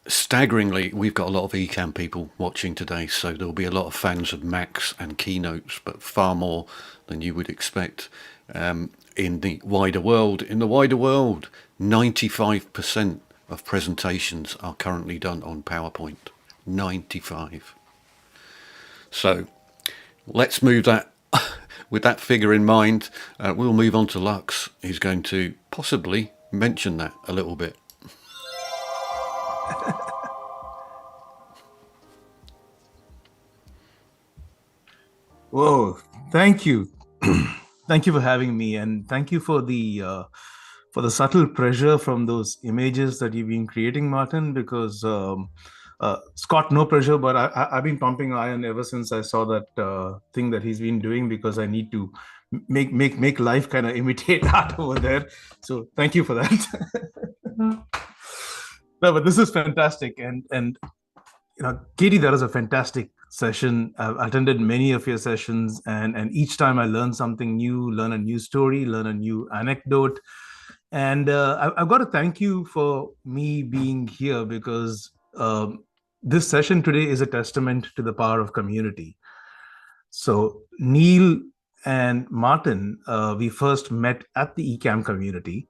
staggeringly, we've got a lot of Ecamm people watching today, so there'll be a lot of fans of Macs and keynotes, but far more than you would expect in the wider world. In the wider world, 95% of presentations are currently done on PowerPoint. 95. So, let's move that. With that figure in mind, we'll move on to Lux. He's going to possibly mention that a little bit. Whoa, thank you. Thank you for having me, and thank you for the subtle pressure from those images that you've been creating, Martin, because Scott, no pressure, but I've been pumping iron ever since I saw that thing that he's been doing, because I need to make life kind of imitate art over there. So thank you for that. No, but this is fantastic. And Katie, that was a fantastic session. I've attended many of your sessions, and each time I learn something new, learn a new story, learn a new anecdote. And I've got to thank you for me being here, because this session today is a testament to the power of community. So Neil and Martin, we first met at the Ecamm community.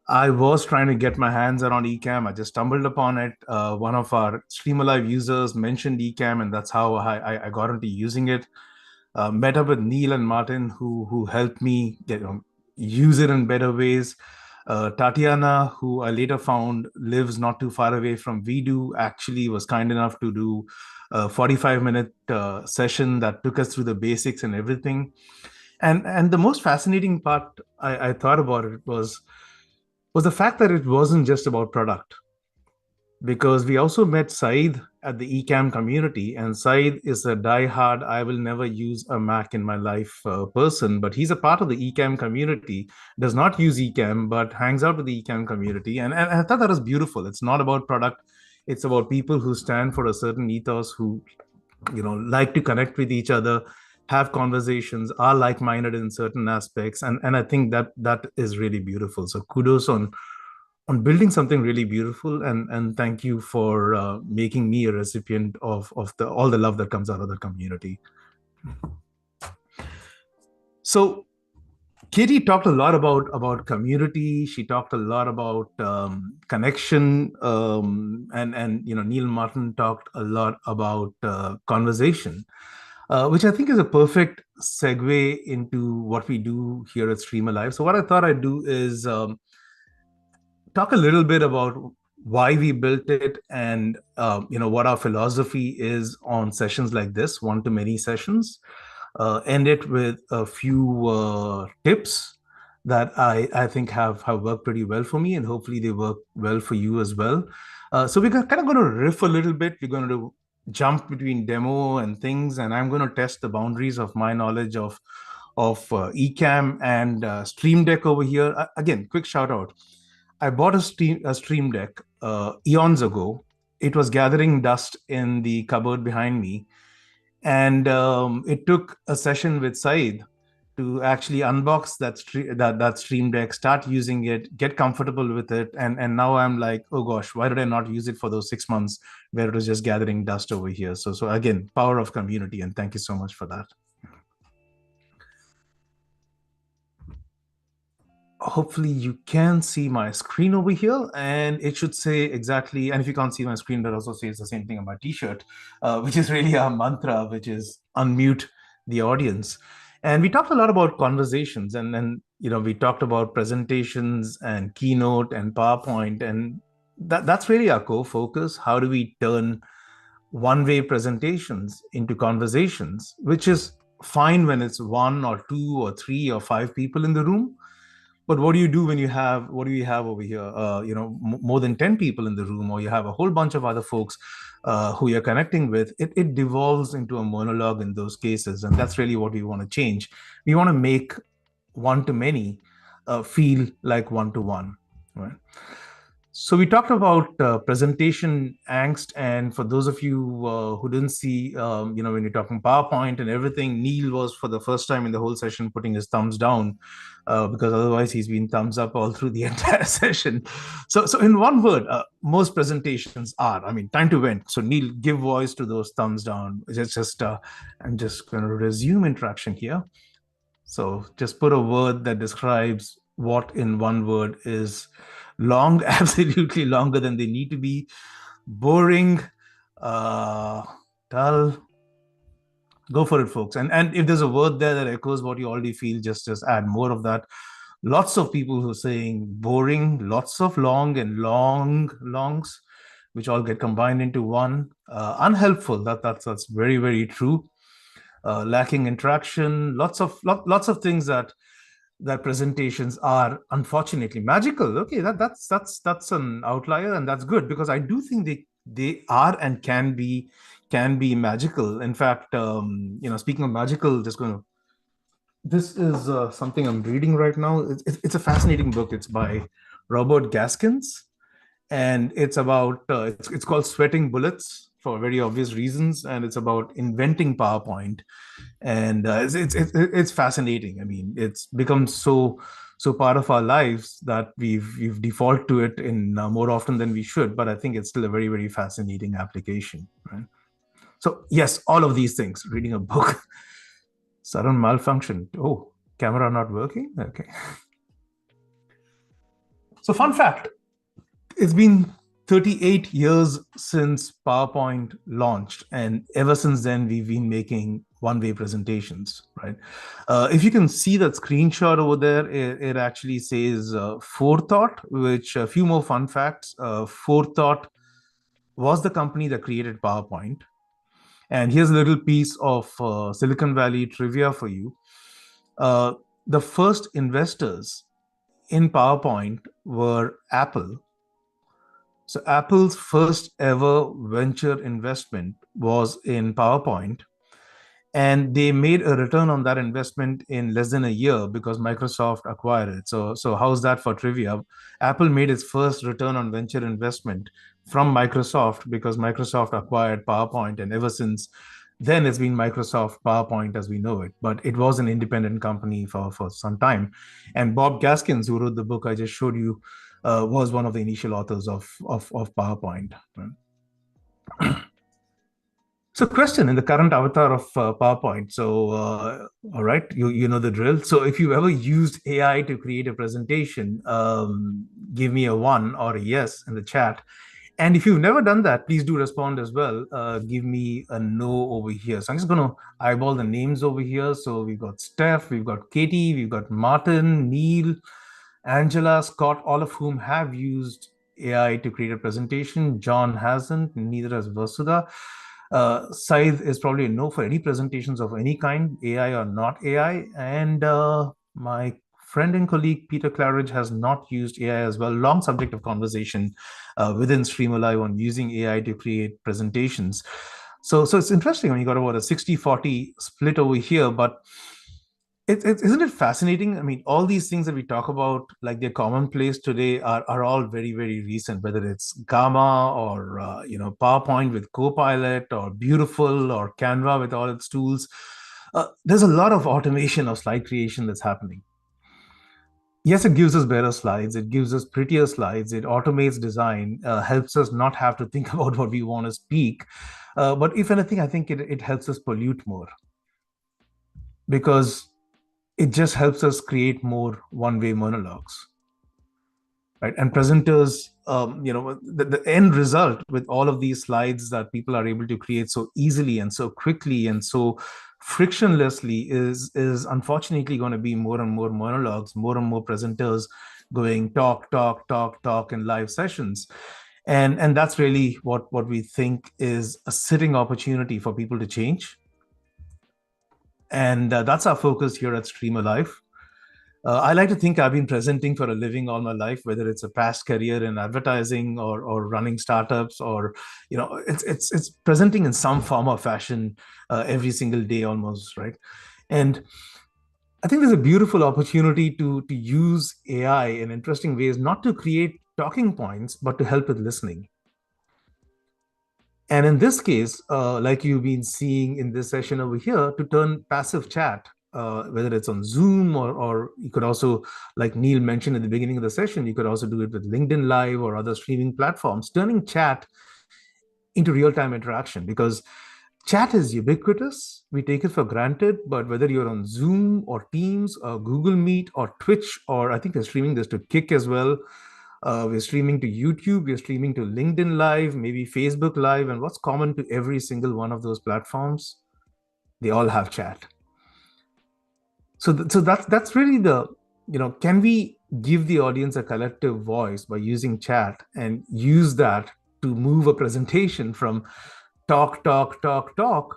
I was trying to get my hands around Ecamm. I just stumbled upon it. One of our Stream Alive users mentioned Ecamm, and that's how I got into using it. Met up with Neil and Martin, who helped me use it in better ways. Tatiana, who I later found lives not too far away from Vidu, actually was kind enough to do a 45-minute session that took us through the basics and everything. And the most fascinating part I thought about it was the fact that it wasn't just about product, because we also met Saeed at the Ecamm community, and Saeed is a die-hard, I will never use a Mac in my life person, but he's a part of the Ecamm community, does not use Ecamm, but hangs out with the Ecamm community. And I thought that was beautiful. It's not about product. It's about people who stand for a certain ethos, who like to connect with each other, have conversations, are like-minded in certain aspects, and I think that is really beautiful. So kudos on building something really beautiful, and thank you for making me a recipient of all the love that comes out of the community. So Katie talked a lot about community. She talked a lot about connection, and Neil Martin talked a lot about conversation. which I think is a perfect segue into what we do here at Stream Alive. So what I thought I'd do is talk a little bit about why we built it and what our philosophy is on sessions like this, one to many sessions. End it with a few tips that I think have worked pretty well for me, and hopefully they work well for you as well. So we're kind of going to riff a little bit. We're going to jump between demo and things, and I'm going to test the boundaries of my knowledge of Ecamm and Stream Deck over here. Again, quick shout out. I bought a Stream Deck eons ago. It was gathering dust in the cupboard behind me, and it took a session with Saeed to actually unbox that Stream Deck, start using it, get comfortable with it, and now I'm like, oh gosh, why did I not use it for those 6 months where it was just gathering dust over here? So again, power of community, and thank you so much for that. Hopefully you can see my screen over here, and it should say exactly, and if you can't see my screen, that also says the same thing on my t-shirt, which is really our mantra, which is unmute the audience. And we talked a lot about conversations, and then we talked about presentations and keynote and PowerPoint, and that's really our core focus. How do we turn one-way presentations into conversations, which is fine when it's one or two or three or five people in the room. But what do you do when you have, what do you have over here? More than 10 people in the room, or you have a whole bunch of other folks who you're connecting with. It devolves into a monologue in those cases. And that's really what we want to change. We want to make one to many feel like one to one, right? So we talked about presentation angst, and for those of you who didn't see, when you're talking PowerPoint and everything, Neil was for the first time in the whole session putting his thumbs down, because otherwise he's been thumbs up all through the entire session. So in one word, most presentations are, time to vent. So Neil, give voice to those thumbs down. I'm just going to resume interaction here. So just put a word that describes what in one word is long, absolutely longer than they need to be, boring, dull. Go for it, folks. And if there's a word there that echoes what you already feel, just add more of that. Lots of people who are saying boring, lots of long and longs, which all get combined into one. Unhelpful. That's very, very true. Lacking interaction. Lots of things that presentations are unfortunately magical. Okay, that's an outlier, and that's good, because I do think they are and can be magical. In fact, speaking of magical, this is something I'm reading right now. It's a fascinating book. It's by Robert Gaskins, and it's about it's called Sweating Bullets, for very obvious reasons, and it's about inventing PowerPoint. And it's fascinating. It's become so part of our lives that we've default to it in more often than we should, but I think it's still a very, very fascinating application, right? So yes, all of these things. Reading a book. Sudden malfunction. Oh, camera not working. Okay. So fun fact, it's been 38 years since PowerPoint launched, and ever since then we've been making one-way presentations, right? If you can see that screenshot over there, it actually says Forethought, which a few more fun facts. Forethought was the company that created PowerPoint. And here's a little piece of Silicon Valley trivia for you. The first investors in PowerPoint were Apple. So Apple's first ever venture investment was in PowerPoint, and they made a return on that investment in less than a year because Microsoft acquired it. So how's that for trivia? Apple made its first return on venture investment from Microsoft because Microsoft acquired PowerPoint, and ever since then it's been Microsoft PowerPoint as we know it. But it was an independent company for some time. And Bob Gaskins, who wrote the book I just showed you, was one of the initial authors of PowerPoint. So question in the current avatar of PowerPoint. So, all right, you know the drill. So if you ever used AI to create a presentation, give me a 1 or a yes in the chat. And if you've never done that, please do respond as well. Give me a no over here. So I'm just going to eyeball the names over here. So we've got Steph, we've got Katie, we've got Martin, Neil, Angela, Scott, all of whom have used AI to create a presentation. John hasn't, neither has Vasudha. Said is probably a no for any presentations of any kind, AI or not AI. And my friend and colleague Peter Claridge has not used AI as well. Long subject of conversation within Streamer Live on using AI to create presentations. So it's interesting when you got about a 60-40 split over here, but isn't it fascinating? I mean, all these things that we talk about, like they're commonplace today, are all very, very recent. Whether it's Gamma or PowerPoint with Copilot, or Beautiful, or Canva with all its tools, there's a lot of automation of slide creation that's happening. Yes, it gives us better slides. It gives us prettier slides. It automates design, helps us not have to think about what we want to speak. But if anything, I think it helps us pollute more, because it just helps us create more one-way monologues, right? And presenters, the end result with all of these slides that people are able to create so easily and so quickly and so frictionlessly is unfortunately going to be more and more monologues, more and more presenters going talk in live sessions. And that's really what we think is a sitting opportunity for people to change. And that's our focus here at Streamer Live. I like to think I've been presenting for a living all my life, whether it's a past career in advertising or running startups, or it's presenting in some form or fashion every single day almost, right? And I think there's a beautiful opportunity to use AI in interesting ways, not to create talking points, but to help with listening. And in this case, like you've been seeing in this session over here, to turn passive chat, whether it's on Zoom or you could also, like Neil mentioned at the beginning of the session, you could also do it with LinkedIn Live or other streaming platforms, turning chat into real-time interaction, because chat is ubiquitous. We take it for granted, but whether you're on Zoom or Teams or Google Meet or Twitch, or I think they're streaming this to Kick as well, we're streaming to YouTube, we're streaming to LinkedIn Live, maybe Facebook Live. And what's common to every single one of those platforms? They all have chat. So that's really the, can we give the audience a collective voice by using chat and use that to move a presentation from talk to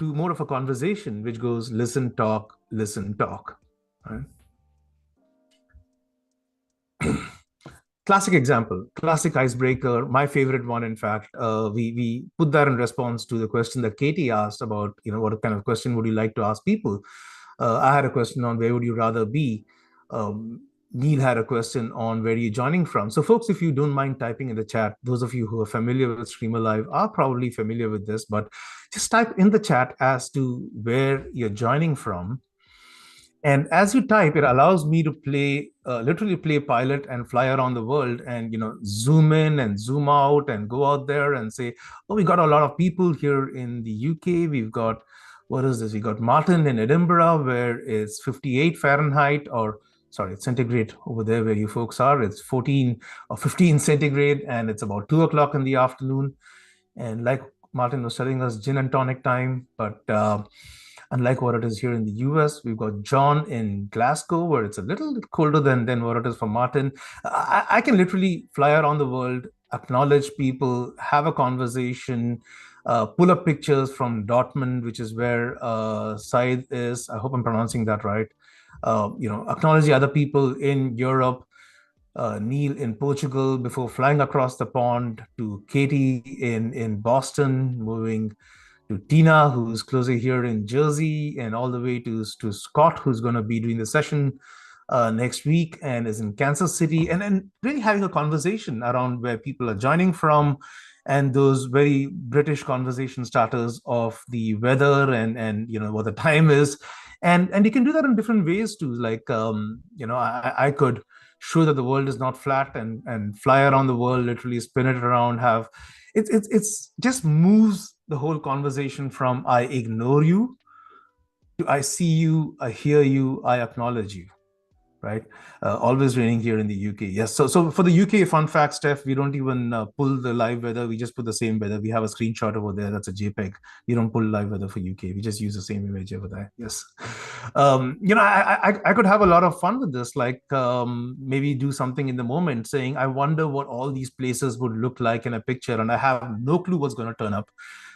more of a conversation, which goes listen, talk, right? Classic example, classic icebreaker, my favorite one, in fact. We put that in response to the question that Katie asked about, what kind of question would you like to ask people? I had a question on where would you rather be? Neil had a question on where you're joining from. So folks, if you don't mind typing in the chat, those of you who are familiar with Streamer Live are probably familiar with this, but just type in the chat as to where you're joining from. And as you type, it allows me to literally play pilot and fly around the world and, zoom in and zoom out and go out there and say, oh, we got a lot of people here in the UK. We've got, what is this? We got Martin in Edinburgh, where it's 58 Fahrenheit, or sorry, it's centigrade over there where you folks are. It's 14 or 15 centigrade, and it's about 2 o'clock in the afternoon. And like Martin was telling us, gin and tonic time, but unlike what it is here in the US, we've got John in Glasgow, where it's a little bit colder than what it is for Martin. I can literally fly around the world, acknowledge people, have a conversation, pull up pictures from Dortmund, which is where Said is. I hope I'm pronouncing that right. Acknowledge the other people in Europe, Neil in Portugal, before flying across the pond to Katie in Boston, moving to Tina, who's closer here in Jersey, and all the way to Scott, who's going to be doing the session next week and is in Kansas City, and then really having a conversation around where people are joining from, and those very British conversation starters of the weather and what the time is. And you can do that in different ways too. Like, I could show that the world is not flat and fly around the world, literally spin it around, have it's just moves the whole conversation from I ignore you to I see you, I hear you, I acknowledge you. right? Always raining here in the UK. Yes. So for the UK, fun fact, Steph, we don't even pull the live weather. We just put the same weather. We have a screenshot over there. That's a JPEG. We don't pull live weather for UK. We just use the same image over there. Yes. I could have a lot of fun with this. Like maybe do something in the moment, saying, I wonder what all these places would look like in a picture, and I have no clue what's going to turn up,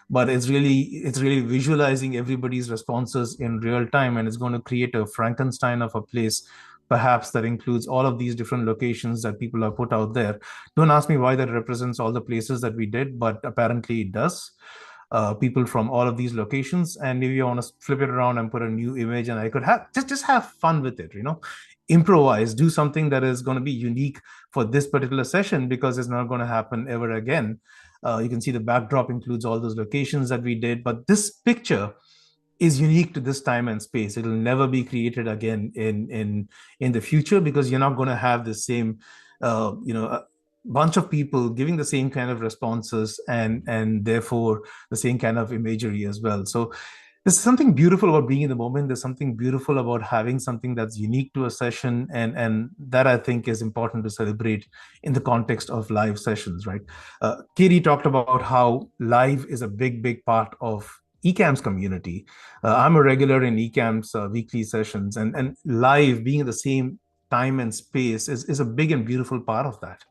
but it's really visualizing everybody's responses in real time, and it's going to create a Frankenstein of a place, perhaps, that includes all of these different locations that people have put out there. Don't ask me why that represents all the places that we did, but apparently it does. People from all of these locations, and maybe I want to flip it around and put a new image, and I could have just have fun with it, improvise, do something that is going to be unique for this particular session, because it's not going to happen ever again. You can see the backdrop includes all those locations that we did, but this picture is unique to this time and space. It'll never be created again in the future, because you're not going to have the same bunch of people giving the same kind of responses, and therefore the same kind of imagery as well. So there's something beautiful about being in the moment. There's something beautiful about having something that's unique to a session, and that, I think, is important to celebrate in the context of live sessions, right? Katie talked about how live is a big part of Ecamm's community. I'm a regular in Ecamm's weekly sessions, and live, being in the same time and space, is a big and beautiful part of that.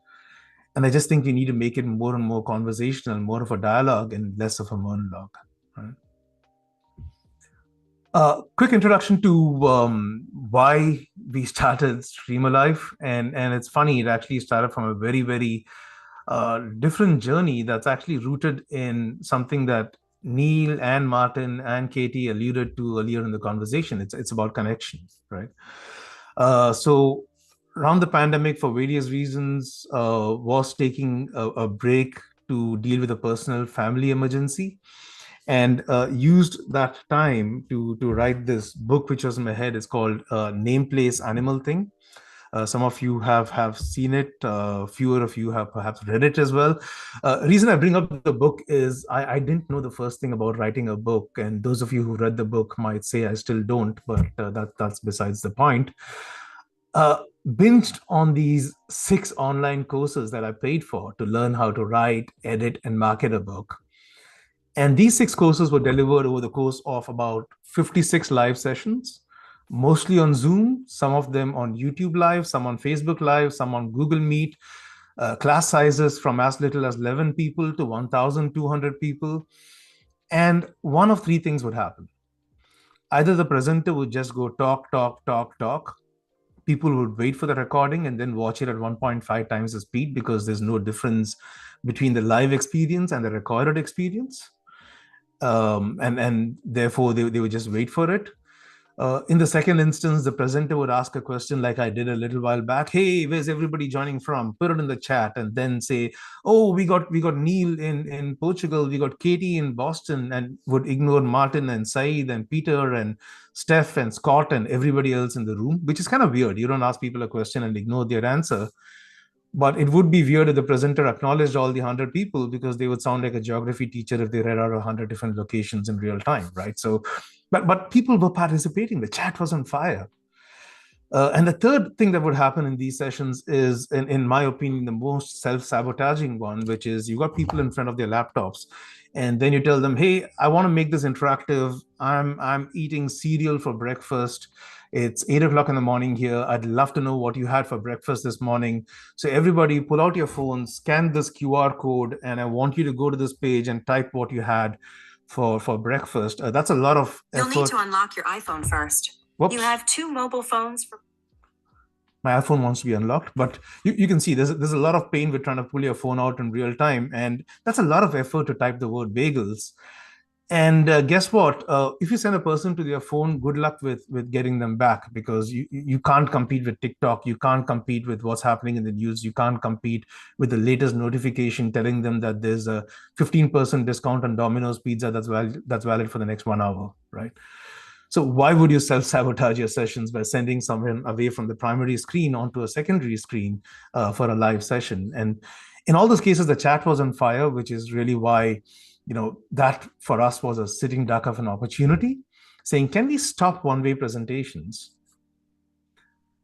And I just think we need to make it more and more conversational, more of a dialogue and less of a monologue. Right? Quick introduction to why we started Stream Alive, and it's funny, it actually started from a very different journey that's actually rooted in something that Neil and Martin and Katie alluded to earlier in the conversation. It's about connection, right? So around the pandemic, for various reasons, was taking a break to deal with a personal family emergency, and used that time to write this book, which was in my head. It's called Name, Place, Animal Thing. Some of you have seen it. Fewer of you have perhaps read it as well. Reason I bring up the book is I didn't know the first thing about writing a book, and those of you who read the book might say I still don't, but that's besides the point. Binged on these 6 online courses that I paid for to learn how to write, edit, and market a book. And these 6 courses were delivered over the course of about 56 live sessions, mostly on Zoom, some of them on YouTube Live, some on Facebook Live, some on Google Meet, class sizes from as little as 11 people to 1,200 people. And one of 3 things would happen. Either the presenter would just go talk. People would wait for the recording and then watch it at 1.5 times the speed, because there's no difference between the live experience and the recorded experience. And therefore they would just wait for it. In the second instance, the presenter would ask a question like I did a little while back. Hey, where's everybody joining from? Put it in the chat, and then say, oh, we got Neil in Portugal, we got Katie in Boston, and would ignore Martin and Saeed and Peter and Steph and Scott and everybody else in the room, which is kind of weird. You don't ask people a question and ignore their answer. But it would be weird if the presenter acknowledged all the 100 people, because they would sound like a geography teacher if they read out 100 different locations in real time, right? So, but people were participating. The chat was on fire. And the third thing that would happen in these sessions is, in my opinion, the most self-sabotaging one, which is you got people in front of their laptops, and then you tell them, hey, I want to make this interactive. I'm eating cereal for breakfast. It's 8 o'clock in the morning here. I'd love to know what you had for breakfast this morning. So everybody pull out your phone, scan this QR code, and I want you to go to this page and type what you had for breakfast. That's a lot of effort. You'll need to unlock your iPhone first. Whoops. You have 2 mobile phones for... My iPhone wants to be unlocked, but you can see there's a lot of pain with trying to pull your phone out in real time, and that's a lot of effort to type the word bagels. And guess what? If you send a person to their phone, good luck with getting them back, because you can't compete with TikTok. You can't compete with what's happening in the news. You can't compete with the latest notification telling them that there's a 15% discount on Domino's pizza that's valid for the next 1 hour, right? So why would you self-sabotage your sessions by sending someone away from the primary screen onto a secondary screen for a live session? And in all those cases, the chat was on fire, which is really why, that for us was a sitting duck of an opportunity, saying, can we stop one-way presentations?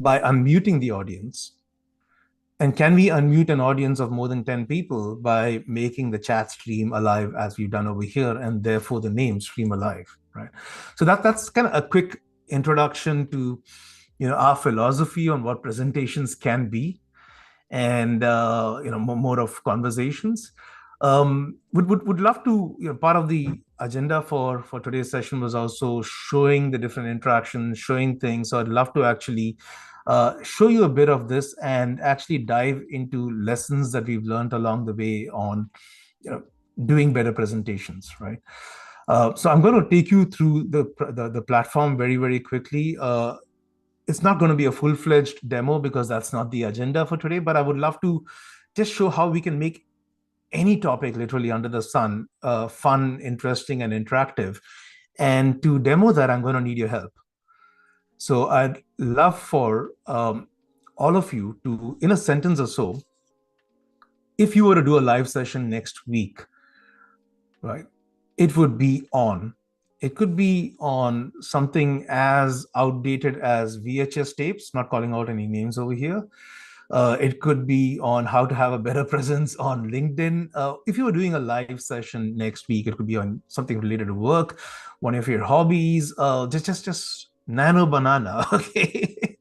by unmuting the audience? And can we unmute an audience of more than 10 people by making the chat stream alive as we've done over here, and therefore the name stream alive, right? So that's kind of a quick introduction to our philosophy on what presentations can be, and more of conversations. Would love to, part of the agenda for today's session was also showing the different interactions, showing things. So I'd love to actually show you a bit of this and actually dive into lessons that we've learned along the way on doing better presentations, right? So I'm going to take you through the platform very, very quickly. It's not going to be a full-fledged demo because that's not the agenda for today, but I would love to just show how we can make any topic literally under the sun fun, interesting, and interactive. And to demo that, I'm going to need your help. So I'd love for all of you to, in a sentence or so, if you were to do a live session next week, right, it would be on. It could be on something as outdated as VHS tapes, not calling out any names over here. It could be on how to have a better presence on LinkedIn. If you were doing a live session next week, it could be on something related to work, one of your hobbies, just nano banana, okay?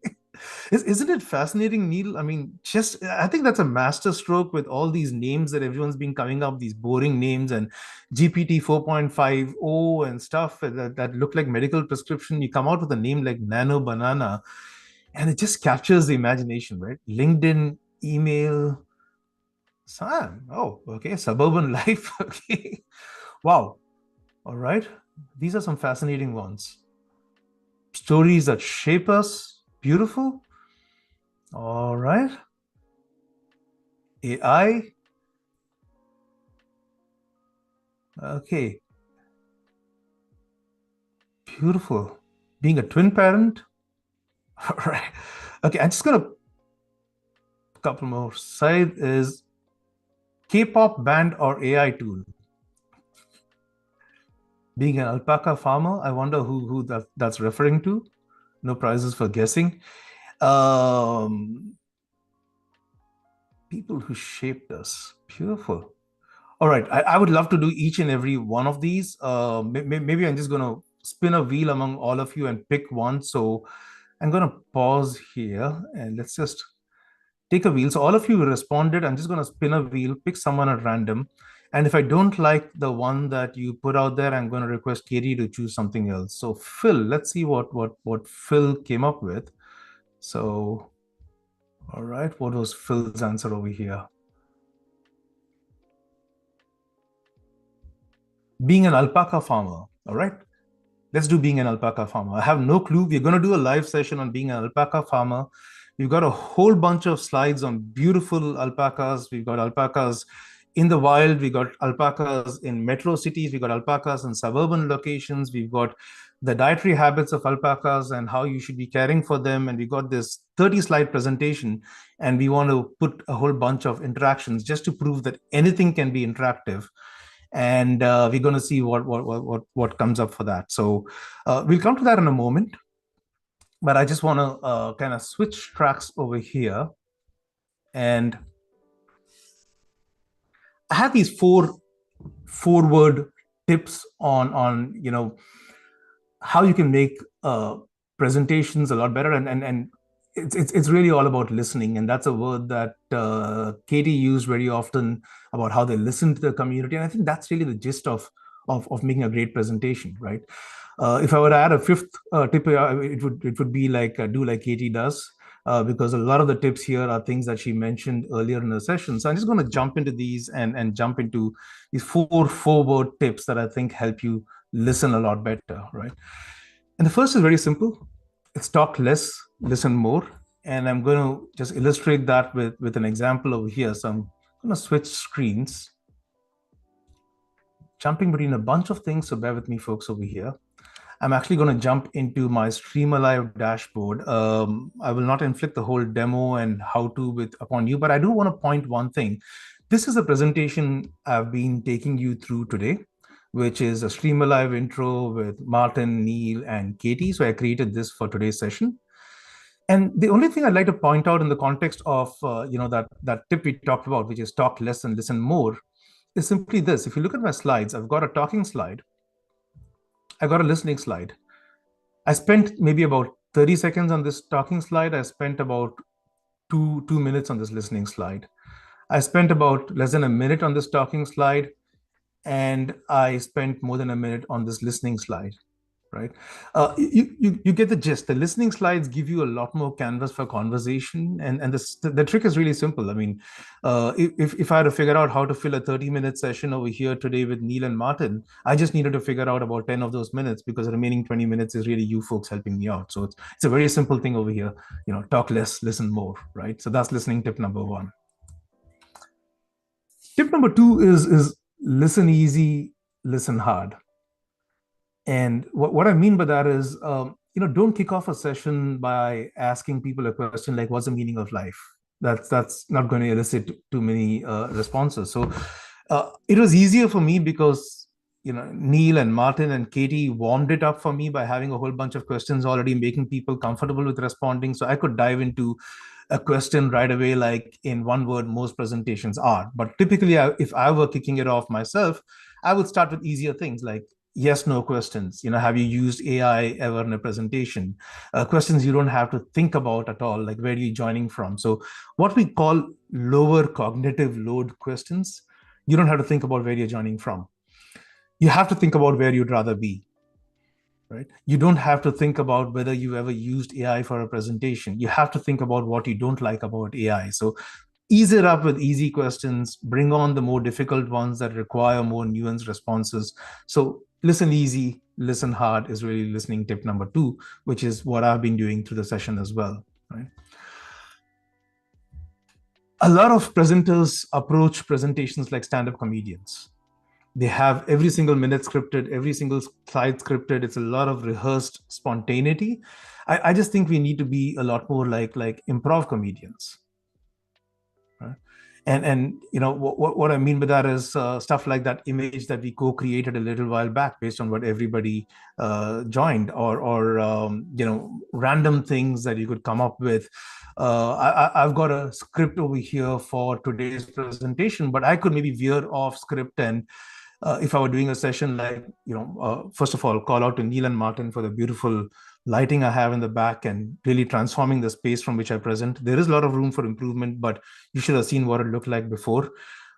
Isn't it fascinating, Neil? I mean, I think that's a master stroke with all these names that everyone's been coming up, these boring names and GPT 4.50 and stuff that look like medical prescription. You come out with a name like Nano Banana, and it just captures the imagination, right? LinkedIn, email, Sam. Oh, okay. Suburban life. Okay. Wow. All right. These are some fascinating ones. Stories that shape us. Beautiful. All right. AI. Okay. Beautiful. Being a twin parent. All right. Okay. I'm just going to a couple more. Side is K-pop band or AI tool. Being an alpaca farmer. I wonder who that's referring to. No prizes for guessing. People who shaped us. Beautiful. All right. I would love to do each and every one of these. Maybe I'm just going to spin a wheel among all of you and pick one. So I'm going to pause here and let's just take a wheel. So all of you responded. I'm just going to spin a wheel, pick someone at random. And if I don't like the one that you put out there, I'm going to request Katie to choose something else. So Phil, let's see what Phil came up with. So, all right, what was Phil's answer over here? Being an alpaca farmer. All right, let's do being an alpaca farmer. I have no clue. We're going to do a live session on being an alpaca farmer. We've got a whole bunch of slides on beautiful alpacas. We've got alpacas in the wild. We got alpacas in metro cities. We got alpacas in suburban locations. We've got the dietary habits of alpacas and how you should be caring for them. And we got this 30-slide presentation, and we want to put a whole bunch of interactions just to prove that anything can be interactive. And we're going to see what comes up for that. So we'll come to that in a moment. But I just want to kind of switch tracks over here. And I have these 4 forward tips on how you can make presentations a lot better. And it's really all about listening. And that's a word that Katie used very often about how they listen to the community. And I think that's really the gist of making a great presentation, right? If I were to add a 5th tip, it would be like do like Katie does, because a lot of the tips here are things that she mentioned earlier in the session. So I'm just going to jump into these and jump into these 4 forward tips that I think help you listen a lot better, right? And the first is very simple. It's talk less, listen more. And I'm going to just illustrate that with an example over here. So I'm going to switch screens, jumping between a bunch of things. So bear with me, folks, over here. I'm actually going to jump into my Stream Alive dashboard. I will not inflict the whole demo and how to upon you, but I do want to point one thing. This is a presentation I've been taking you through today, which is a Stream Alive intro with Martin, Neil, and Katie. So I created this for today's session. And the only thing I'd like to point out in the context of that tip we talked about, which is talk less and listen more, is simply this. If you look at my slides, I've got a talking slide, I've got a listening slide. I spent maybe about 30 seconds on this talking slide. I spent about two minutes on this listening slide. I spent about less than a minute on this talking slide, and I spent more than a minute on this listening slide. Right? You get the gist. The listening slides give you a lot more canvas for conversation, and the trick is really simple. I mean, if I had to figure out how to fill a 30-minute session over here today with Neil and Martin, I just needed to figure out about 10 of those minutes, because the remaining 20 minutes is really you folks helping me out. So it's a very simple thing over here. Talk less, listen more. Right? So that's listening tip number one. Tip number two is listen easy, listen hard. And what I mean by that is, don't kick off a session by asking people a question like, what's the meaning of life? That's not going to elicit too many responses. So it was easier for me because, Neil and Martin and Katie warmed it up for me by having a whole bunch of questions already, making people comfortable with responding. So I could dive into a question right away, like in one word, most presentations are. But typically, if I were kicking it off myself, I would start with easier things like yes, no questions. Have you used AI ever in a presentation? Questions you don't have to think about at all, like where are you joining from? So what we call lower cognitive load questions, you don't have to think about where you're joining from. You have to think about where you'd rather be. Right? You don't have to think about whether you ever used AI for a presentation. You have to think about what you don't like about AI. So ease it up with easy questions, bring on the more difficult ones that require more nuanced responses. So listen easy, listen hard is really listening tip number two, which is what I've been doing through the session as well. Right? A lot of presenters approach presentations like stand-up comedians. They have every single minute scripted, every single slide scripted. It's a lot of rehearsed spontaneity. I just think we need to be a lot more like improv comedians. Right? And what I mean by that is stuff like that image that we co-created a little while back based on what everybody joined, or random things that you could come up with. I've got a script over here for today's presentation, but I could maybe veer off script, and if I were doing a session like, first of all, call out to Neil and Martin for the beautiful lighting I have in the back and really transforming the space from which I present. There is a lot of room for improvement, but you should have seen what it looked like before.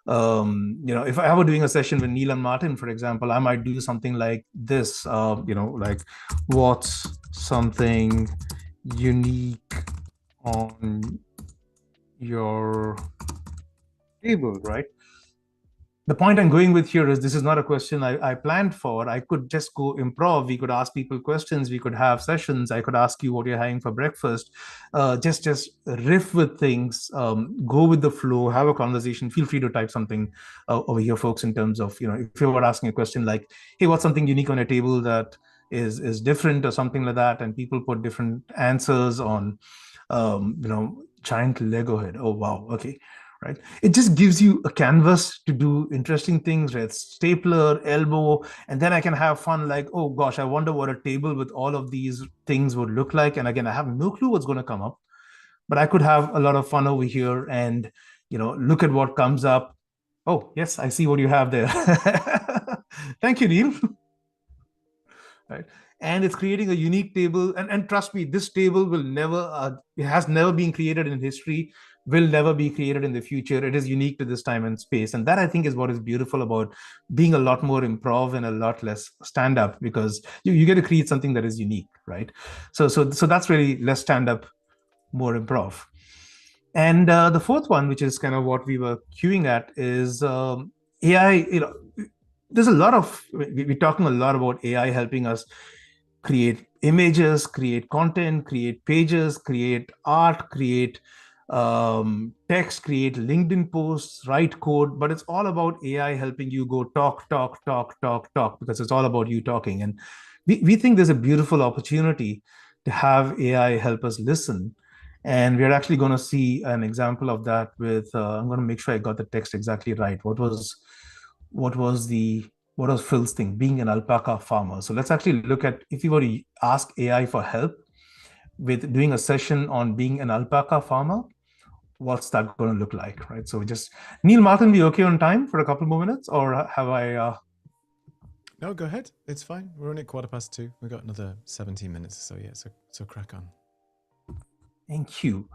If I were doing a session with Neil and Martin, for example, I might do something like this, like what's something unique on your table, right? The point I'm going with here is this is not a question I planned for. I could just go improv. We could ask people questions. We could have sessions. I could ask you what you're having for breakfast. Just riff with things, go with the flow, have a conversation. Feel free to type something over here, folks, in terms of, if you were asking a question like, hey, what's something unique on a table that is different or something like that, and people put different answers on, giant Lego head. Oh, wow. Okay. Right. It just gives you a canvas to do interesting things, right? Stapler, elbow, and then I can have fun like, oh gosh, I wonder what a table with all of these things would look like. And again, I have no clue what's going to come up, but I could have a lot of fun over here and, look at what comes up. Oh, yes, I see what you have there. Thank you, Neil. Right. And it's creating a unique table. And trust me, this table will never, it has never been created in history, will never be created in the future. It is unique to this time and space. And that, I think, is what is beautiful about being a lot more improv and a lot less stand-up, because you get to create something that is unique, right? So that's really less stand-up, more improv. And the fourth one, which is kind of what we were queuing at, is AI. There's a lot of, we're talking a lot about AI helping us create images, create content, create pages, create art, create text, create LinkedIn posts, write code, but it's all about AI helping you go talk, because it's all about you talking. And we think there's a beautiful opportunity to have AI help us listen. And we're actually going to see an example of that with, I'm going to make sure I got the text exactly right. What was Phil's thing? Being an alpaca farmer. So let's actually look at, if you were to ask AI for help, with doing a session on being an alpaca farmer, what's that going to look like, right? So just, Neil, Martin, be okay on time for a couple more minutes, or have I... No, go ahead. It's fine. We're only at 2:15. We've got another 17 minutes or so, yeah, so crack on. Thank you.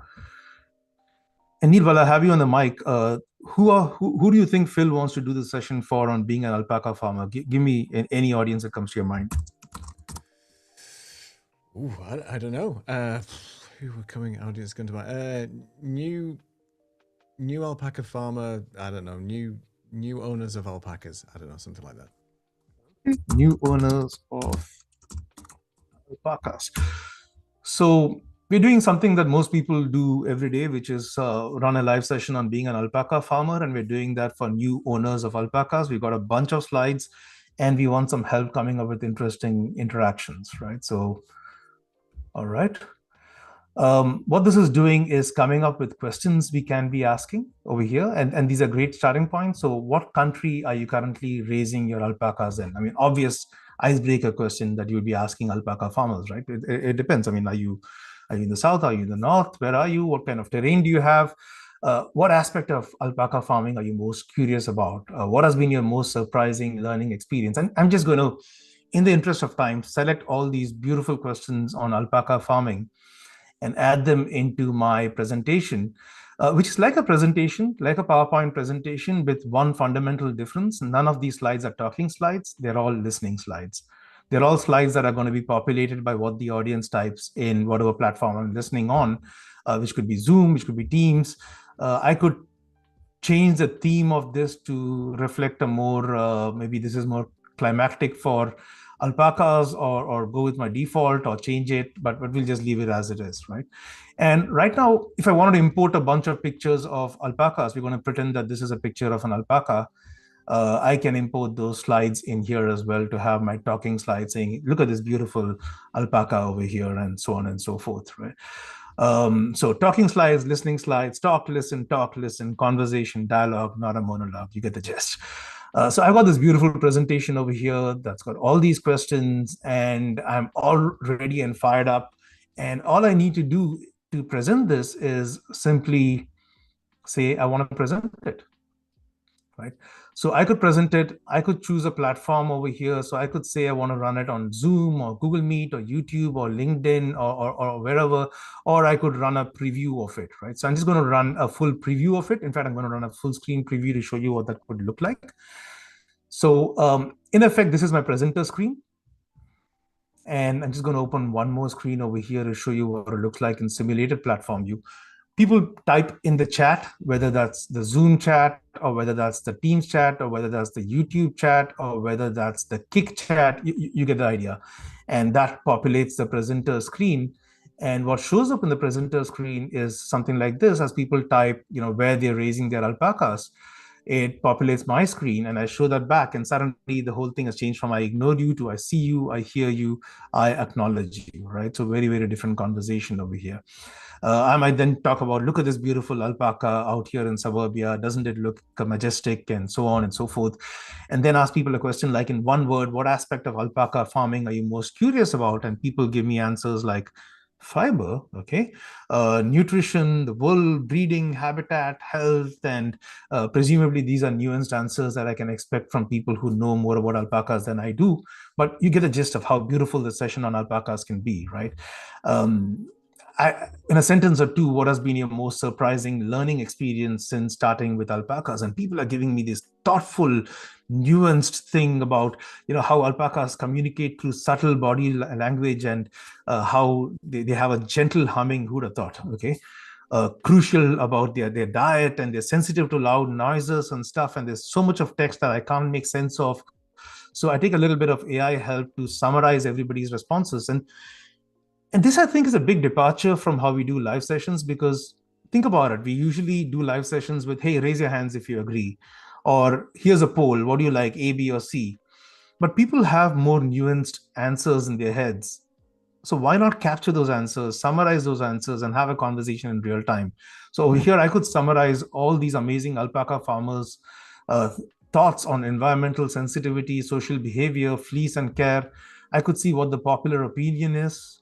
And Neil, while I have you on the mic, who do you think Phil wants to do the session for on being an alpaca farmer? Give me any audience that comes to your mind. Ooh, I don't know. Who were coming audience going to buy? New alpaca farmer. I don't know. New owners of alpacas. I don't know, something like that. New owners of alpacas. So we're doing something that most people do every day, which is run a live session on being an alpaca farmer. And we're doing that for new owners of alpacas. We've got a bunch of slides and we want some help coming up with interesting interactions, right? So, all right. What this is doing is coming up with questions we can be asking over here. And these are great starting points. So what country are you currently raising your alpacas in? I mean, obvious icebreaker question that you'll be asking alpaca farmers, right? It depends. I mean, are you in the south? Are you in the north? Where are you? What kind of terrain do you have? What aspect of alpaca farming are you most curious about? What has been your most surprising learning experience? And I'm just going to, in the interest of time, select all these beautiful questions on alpaca farming and add them into my presentation, which is like a presentation, like a PowerPoint presentation with one fundamental difference. None of these slides are talking slides. They're all listening slides. They're all slides that are going to be populated by what the audience types in whatever platform I'm listening on, which could be Zoom, which could be Teams. I could change the theme of this to reflect a more, maybe this is more climactic for alpacas, or go with my default or change it, but we'll just leave it as it is, right? And right now, if I wanted to import a bunch of pictures of alpacas, we're going to pretend that this is a picture of an alpaca. I can import those slides in here as well to have my talking slide saying, look at this beautiful alpaca over here, and so on and so forth, right? So talking slides, listening slides, talk, listen, conversation, dialogue, not a monologue. You get the gist. So I've got this beautiful presentation over here that's got all these questions, and I'm all ready and fired up. And all I need to do to present this is simply say, I want to present it, right? So I could present it. I could choose a platform over here. So I could say I want to run it on Zoom or Google Meet or YouTube or LinkedIn or wherever, or I could run a preview of it, right? So I'm just going to run a full preview of it. In fact, I'm going to run a full screen preview to show you what that would look like. So in effect, this is my presenter screen. And I'm just going to open one more screen over here to show you what it looks like in simulated platform view. People type in the chat, whether that's the Zoom chat, or whether that's the Teams chat, or whether that's the YouTube chat, or whether that's the Kick chat. You get the idea. And that populates the presenter screen. And what shows up in the presenter screen is something like this. As people type, where they're raising their alpacas, it populates my screen and I show that back, and suddenly the whole thing has changed from I ignored you to I see you, I hear you, I acknowledge you, right? So very, very different conversation over here. I might then talk about, look at this beautiful alpaca out here in suburbia. Doesn't it look majestic, and so on and so forth. And then ask people a question like, in one word, what aspect of alpaca farming are you most curious about? And people give me answers like fiber, okay, nutrition, the wool, breeding, habitat, health, and presumably these are nuanced answers that I can expect from people who know more about alpacas than I do. But you get a gist of how beautiful the session on alpacas can be, right? In a sentence or two, what has been your most surprising learning experience since starting with alpacas? And people are giving me this thoughtful, nuanced thing about how alpacas communicate through subtle body language, and how they have a gentle humming. Who'd have thought? Okay. Crucial about their diet, and they're sensitive to loud noises and stuff. And there's so much of text that I can't make sense of. So I take a little bit of AI help to summarize everybody's responses. And this, I think, is a big departure from how we do live sessions, because think about it. We usually do live sessions with, hey, raise your hands if you agree, or here's a poll. What do you like, A, B, or C? But people have more nuanced answers in their heads. So why not capture those answers, summarize those answers, and have a conversation in real time? So over here, I could summarize all these amazing alpaca farmers' thoughts on environmental sensitivity, social behavior, fleece and care. I could see what the popular opinion is.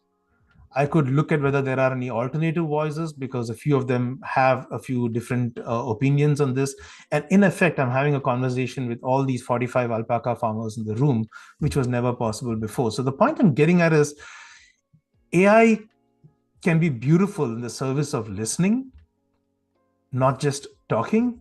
I could look at whether there are any alternative voices because a few of them have a few different opinions on this. And in effect, I'm having a conversation with all these 45 alpaca farmers in the room, which was never possible before. So the point I'm getting at is AI can be beautiful in the service of listening, not just talking.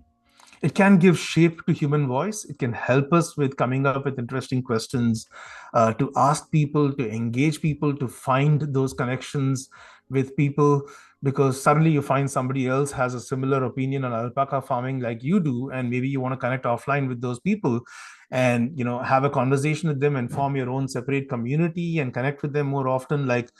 It can give shape to human voice. It can help us with coming up with interesting questions, to ask people, to engage people, to find those connections with people, because suddenly you find somebody else has a similar opinion on alpaca farming like you do, and maybe you want to connect offline with those people and have a conversation with them and form your own separate community and connect with them more often, like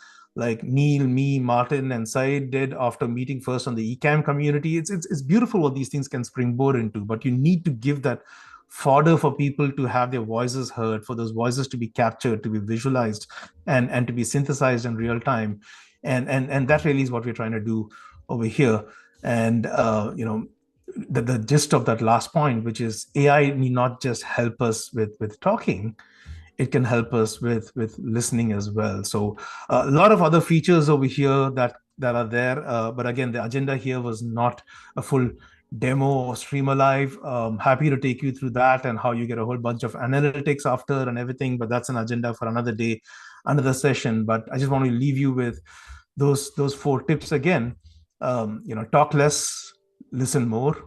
Neil, me, Martin, and Said did after meeting first on the Ecamm community. It's beautiful what these things can springboard into, but you need to give that fodder for people to have their voices heard, for those voices to be captured, to be visualized, and to be synthesized in real time, and that really is what we're trying to do over here. And the gist of that last point, which is AI need not just help us with talking, it can help us with listening as well. So a lot of other features over here that are there, but again, the agenda here was not a full demo or streamer live. Happy to take you through that and how you get a whole bunch of analytics after and everything, but that's an agenda for another day, another session. But I just want to leave you with those 4 tips again. Talk less, listen more.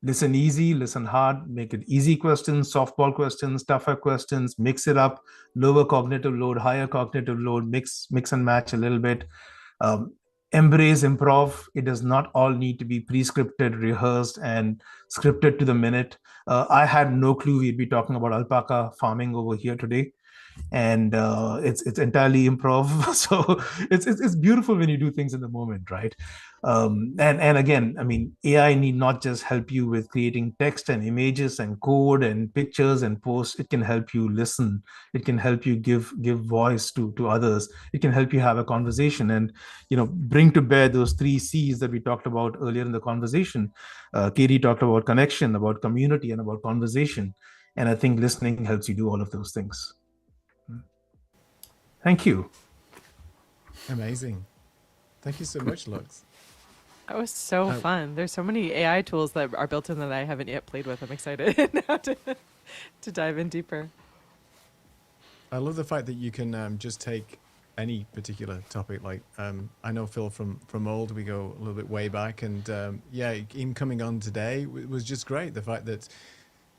Listen easy, listen hard, make it easy questions, softball questions, tougher questions, mix it up, lower cognitive load, higher cognitive load, mix and match a little bit. Embrace improv. It does not all need to be pre-scripted, rehearsed, and scripted to the minute. I had no clue we'd be talking about alpaca farming over here today, and it's entirely improv. So it's beautiful when you do things in the moment, right? And again, I mean, AI need not just help you with creating text and images and code and pictures and posts. It can help you listen. It can help you give voice to others. It can help you have a conversation and bring to bear those 3 C's that we talked about earlier in the conversation. Katie talked about connection, about community, and about conversation. And I think listening helps you do all of those things. Thank you. Amazing. Thank you so much, Lux. That was so fun. There's so many AI tools that are built in that I haven't yet played with. I'm excited now to dive in deeper. I love the fact that you can just take any particular topic. Like I know Phil from old, we go a little bit way back, and yeah, him coming on today was just great. The fact that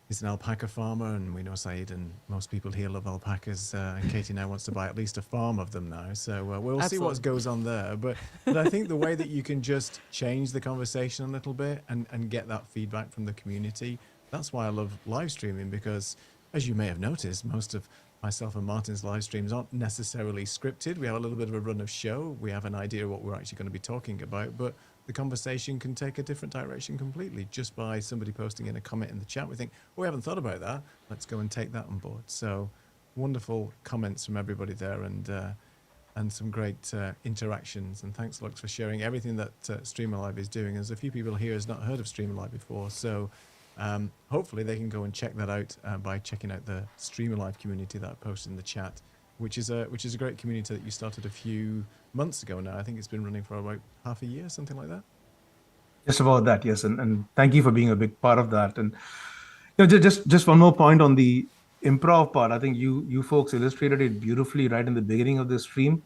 he's an alpaca farmer, and we know Saeed and most people here love alpacas. And Katie now wants to buy at least a farm of them now. So we'll see what goes on there. But I think the way that you can just change the conversation a little bit and get that feedback from the community, that's why I love live streaming, because as you may have noticed, most of myself and Martin's live streams aren't necessarily scripted. We have a little bit of a run of show. We have an idea of what we're actually going to be talking about, but the conversation can take a different direction completely just by somebody posting in a comment in the chat. We think, oh, we haven't thought about that. Let's go and take that on board. So wonderful comments from everybody there, and some great interactions. And thanks, Lux, for sharing everything that Streamer Live is doing. There's a few people here who's not heard of Streamer Live before, so hopefully they can go and check that out by checking out the Streamer Live community that I posted in the chat, which is a great community that you started a few months ago now. I think it's been running for about half a year, something like that. Just about that, yes. And thank you for being a big part of that. And just one more point on the improv part. I think you folks illustrated it beautifully right in the beginning of the stream,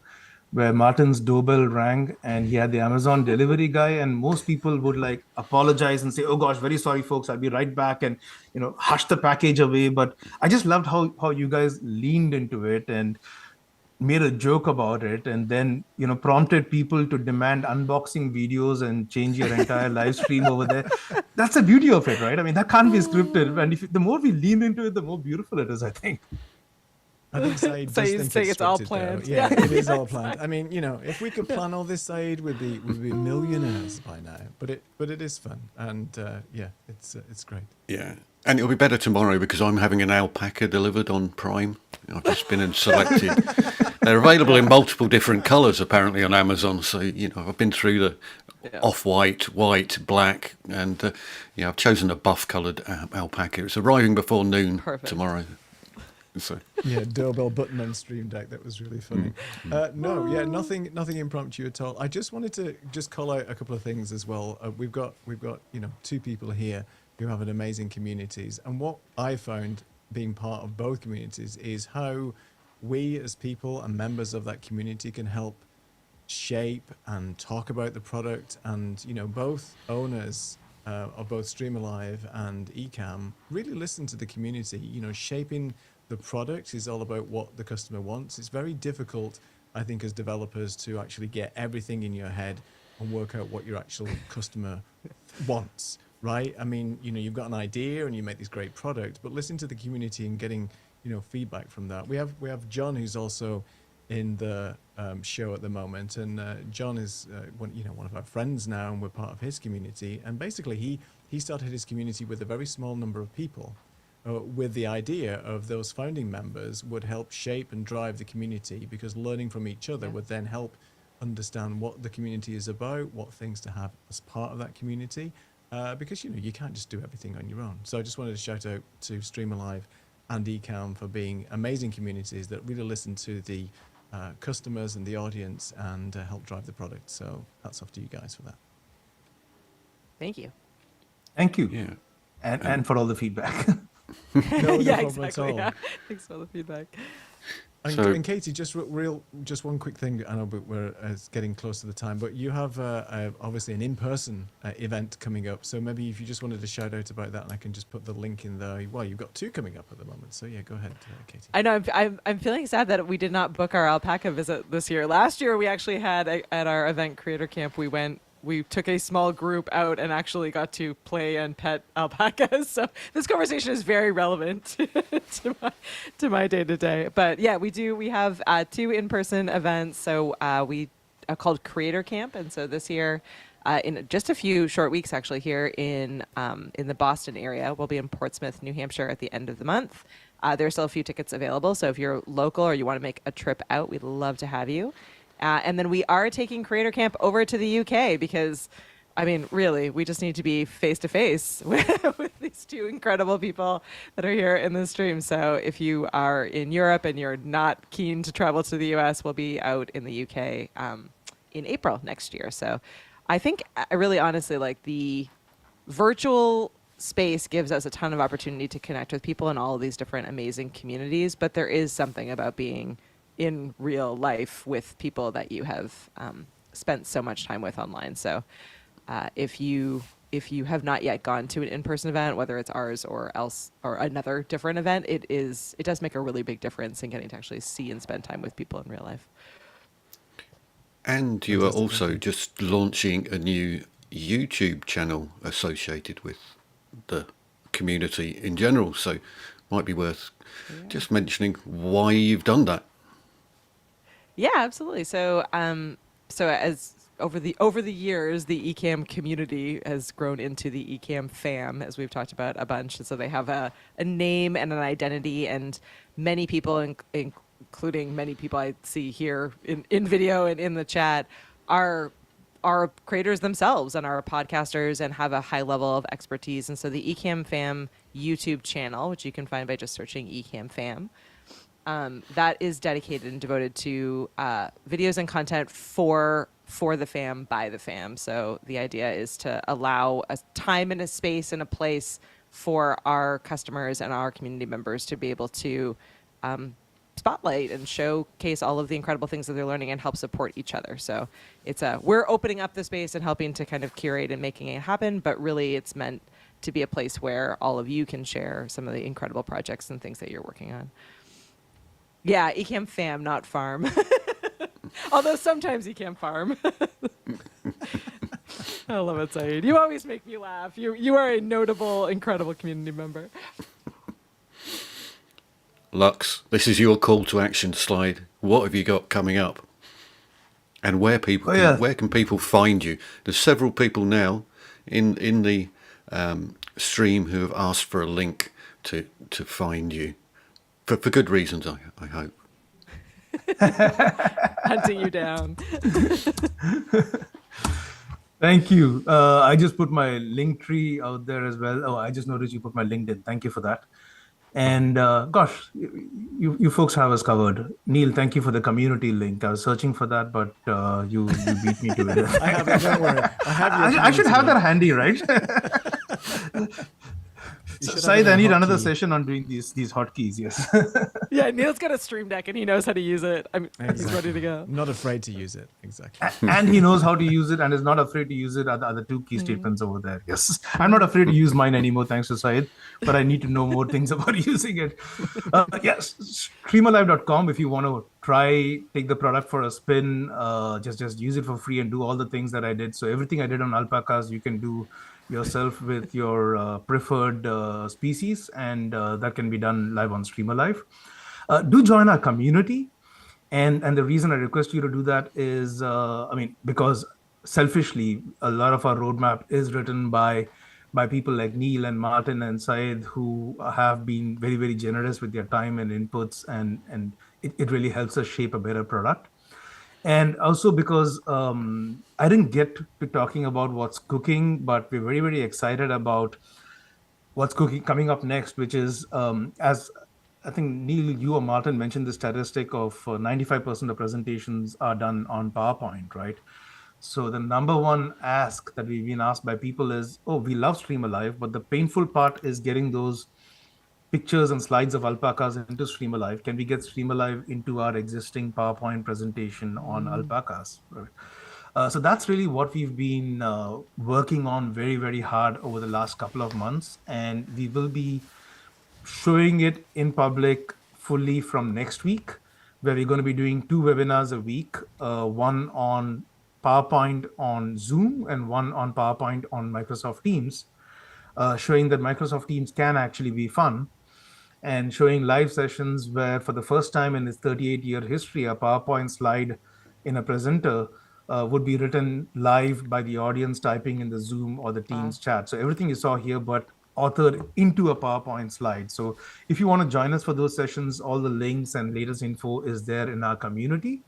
where Martin's doorbell rang and he had the Amazon delivery guy, and most people would like apologize and say, "Oh gosh, very sorry, folks, I'll be right back," and hush the package away. But I just loved how you guys leaned into it and made a joke about it, and then prompted people to demand unboxing videos and change your entire live stream over there. That's the beauty of it, right? I mean, that can't be scripted, and the more we lean into it, the more beautiful it is, I think. I think Saeed So does you think say it's all scripted, planned. though. Yeah, it is all planned. I mean, if we could plan all this, Saeed, we'd be millionaires by now. But it is fun, and yeah, it's great. Yeah, and it'll be better tomorrow because I'm having an alpaca delivered on Prime. I've just been and selected. They're available in multiple different colours apparently on Amazon. So I've been through the off-white, white, black, and I've chosen a buff-coloured alpaca. It's arriving before noon tomorrow. So Yeah, doorbell button on Stream Deck. That was really funny. No, yeah, nothing impromptu at all. I just wanted to just call out a couple of things as well. We've got two people here who have an amazing communities, and what I found being part of both communities is how we as people and members of that community can help shape and talk about the product, and both owners of both Stream Alive and Ecamm really listen to the community. Shaping the product is all about what the customer wants. It's very difficult, I think, as developers to actually get everything in your head and work out what your actual customer wants, right? I mean, you've got an idea and you make this great product, but listening to the community and getting feedback from that. We have John, who's also in the show at the moment, and John is one of our friends now, and we're part of his community. And basically, he started his community with a very small number of people, with the idea of those founding members would help shape and drive the community, because learning from each other would then help understand what the community is about, what things to have as part of that community, because you can't just do everything on your own. So I just wanted to shout out to Stream Alive and Ecamm for being amazing communities that really listen to the customers and the audience and help drive the product. So hats off to you guys for that. Thank you. Thank you. yeah. And for all the feedback. No Yeah, problem exactly. at all. Yeah. Thanks for the feedback. And, So- and Katie, just one quick thing. I know, but we're getting close to the time. But you have obviously an in-person event coming up. So maybe if you just wanted to shout out about that, and I can just put the link in there. Well, you've got two coming up at the moment. So yeah, go ahead, Katie. I know. I'm feeling sad that we did not book our alpaca visit this year. Last year, we actually had at our event Creator Camp. We took a small group out and actually got to play and pet alpacas. So this conversation is very relevant to my day to day. But yeah, we have two in-person events. So we are called Creator Camp, and so this year, in just a few short weeks, actually here in the Boston area, we'll be in Portsmouth, New Hampshire, at the end of the month. There are still a few tickets available, so if you're local or you want to make a trip out, we'd love to have you. And then we are taking Creator Camp over to the UK because, I mean, really, we just need to be face to face with these two incredible people that are here in the stream. So if you are in Europe and you're not keen to travel to the US, we'll be out in the UK in April next year. So I think I really honestly like the virtual space gives us a ton of opportunity to connect with people in all of these different amazing communities. But there is something about being in real life with people that you have spent so much time with online. So if you have not yet gone to an in-person event, whether it's ours or another different event, it does make a really big difference in getting to actually see and spend time with people in real life. And you are also just launching a new YouTube channel associated with the community in general. So might be worth just mentioning why you've done that. Yeah, absolutely. So, as over the years, the Ecamm community has grown into the Ecamm fam, as we've talked about a bunch. And so they have a name and an identity, and many people, including many people I see here in video and in the chat, are creators themselves and are podcasters and have a high level of expertise. And so the Ecamm fam YouTube channel, which you can find by just searching Ecamm fam, that is dedicated and devoted to videos and content for the fam, by the fam. So the idea is to allow a time and a space and a place for our customers and our community members to be able to spotlight and showcase all of the incredible things that they're learning and help support each other. So we're opening up the space and helping to kind of curate and making it happen, but really it's meant to be a place where all of you can share some of the incredible projects and things that you're working on. Yeah, Ecamm fam, not farm. Although sometimes Ecamm farm. I love it, Saeed. You always make me laugh. You are a notable, incredible community member. Lux, this is your call to action slide. What have you got coming up? And where can people find you? There's several people now in the stream who have asked for a link to find you. For good reasons, I hope. Hunting you down. Thank you. I just put my link tree out there as well. Oh, I just noticed you put my LinkedIn. Thank you for that. And gosh, you folks have us covered. Neil, thank you for the community link. I was searching for that, but you beat me to it. I have it. Don't worry. I have your I should community have link. that handy, right? You should have Said, it I in a need another hotkey. session on doing these hotkeys. Yes. Yeah, Neil's got a Stream Deck and he knows how to use it. He's Exactly. ready to go. Not afraid to use it. Exactly. And he knows how to use it and is not afraid to use it. Are the two key statements over there. Yes. I'm not afraid to use mine anymore, thanks to Syed, but I need to know more things about using it. Yes, streamerlive.com. If you want to take the product for a spin, just use it for free and do all the things that I did. So everything I did on alpacas, you can do yourself with your preferred species, and that can be done live on Streamer Live. Do join our community. And the reason I request you to do that is, because selfishly, a lot of our roadmap is written by people like Neil and Martin and Syed, who have been very, very generous with their time and inputs, and it really helps us shape a better product. And also because I didn't get to talking about what's cooking, but we're very, very excited about what's cooking coming up next, which is as I think Neil, you or Martin mentioned the statistic of 95% of presentations are done on PowerPoint, right? So the number one ask that we've been asked by people is, oh, we love Stream Alive, but the painful part is getting those pictures and slides of alpacas into Stream Alive. Can we get Stream Alive into our existing PowerPoint presentation on alpacas? Right? So that's really what we've been working on very, very hard over the last couple of months. And we will be showing it in public fully from next week, where we're going to be doing 2 webinars a week, one on PowerPoint on Zoom and one on PowerPoint on Microsoft Teams, showing that Microsoft Teams can actually be fun, and showing live sessions where for the first time in its 38-year history, a PowerPoint slide in a presenter would be written live by the audience typing in the Zoom or the Teams chat. So everything you saw here, but authored into a PowerPoint slide. So if you want to join us for those sessions, all the links and latest info is there in our community.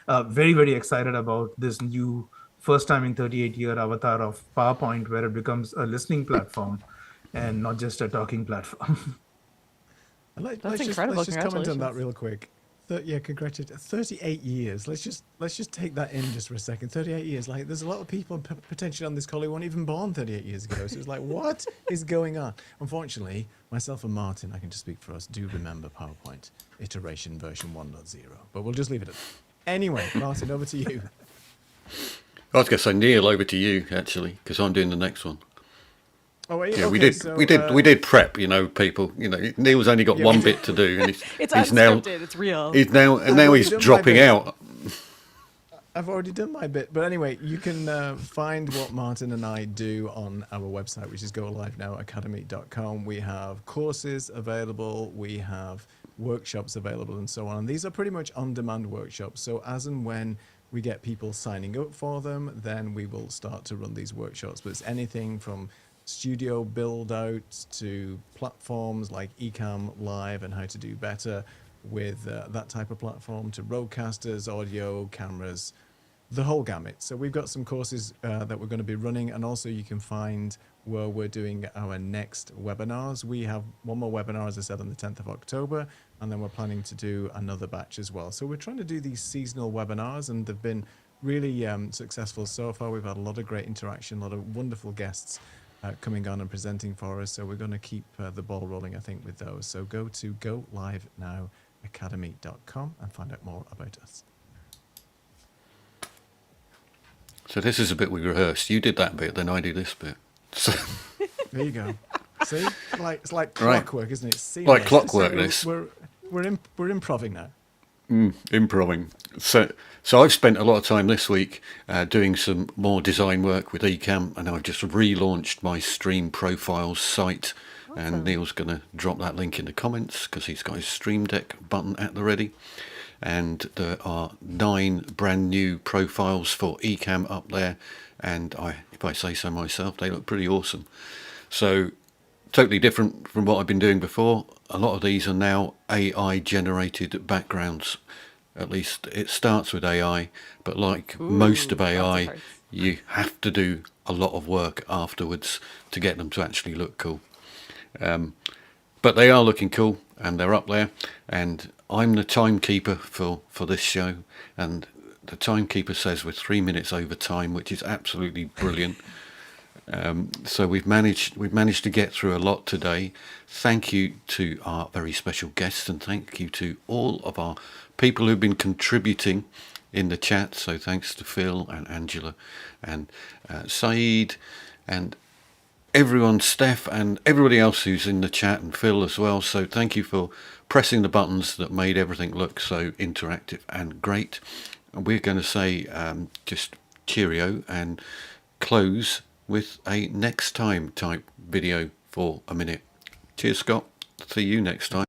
Very, very excited about this new first time in 38-year avatar of PowerPoint, where it becomes a listening platform and not just a talking platform. That's incredible. Let's just comment on that Congratulations. real quick. Yeah, congratulations. 38 years. Let's just take that in just for a second. 38 years. Like, there's a lot of people potentially on this call who weren't even born 38 years ago. So it's like, what is going on? Unfortunately, myself and Martin, I can just speak for us, do remember PowerPoint iteration version 1.0. But we'll just leave it at that. Anyway, Martin, over to you. I was going to say, Neil, over to you actually, because I'm doing the next one. Oh, wait, Yeah, okay, we did prep. People. Neil's only got one bit to do, and It's he's now unscripted. It's real. he's now and now already he's done my dropping bit. out. I've already done my bit, but anyway, you can find what Martin and I do on our website, which is golivenow.academy.com. We have courses available, we have workshops available, and so on. And these are pretty much on-demand workshops. So as and when we get people signing up for them, then we will start to run these workshops. But it's anything from studio build out to platforms like Ecamm Live and how to do better with that type of platform, to roadcasters, audio, cameras, the whole gamut. So we've got some courses that we're going to be running, and also you can find where we're doing our next webinars. We have one more webinar, as I said, on the 10th of October, and then we're planning to do another batch as well. So we're trying to do these seasonal webinars, and they've been really successful so far. We've had a lot of great interaction, a lot of wonderful guests coming on and presenting for us. So we're going to keep the ball rolling, I think, with those. So go to golivenow.academy.com and find out more about us. So this is a bit we rehearsed. You did that bit, then I do this bit. So, There you go. See, it's like Right. clockwork, isn't it? It's Like seamless. clockwork, So this. we're improving now. improving. So I've spent a lot of time this week doing some more design work with Ecamm, and I've just relaunched my Stream Profiles site. And Neil's going to drop that link in the comments because he's got his Stream Deck button at the ready. And there are 9 brand new profiles for Ecamm up there, and if I say so myself, they look pretty awesome. So totally different from what I've been doing before. A lot of these are now AI generated backgrounds. At least it starts with AI, but like most of lots of AI, parts. you have to do a lot of work afterwards to get them to actually look cool. But they are looking cool, and they're up there, and I'm the timekeeper for this show, and the timekeeper says we're 3 minutes over time, which is absolutely brilliant. So we've managed to get through a lot today. Thank you to our very special guests, and thank you to all of our people who've been contributing in the chat. So thanks to Phil and Angela and Saeed and everyone, Steph and everybody else who's in the chat, and Phil as well. So thank you for pressing the buttons that made everything look so interactive and great. And we're going to say just cheerio and close with a next time type video for a minute. Cheers, Scott. See you next time.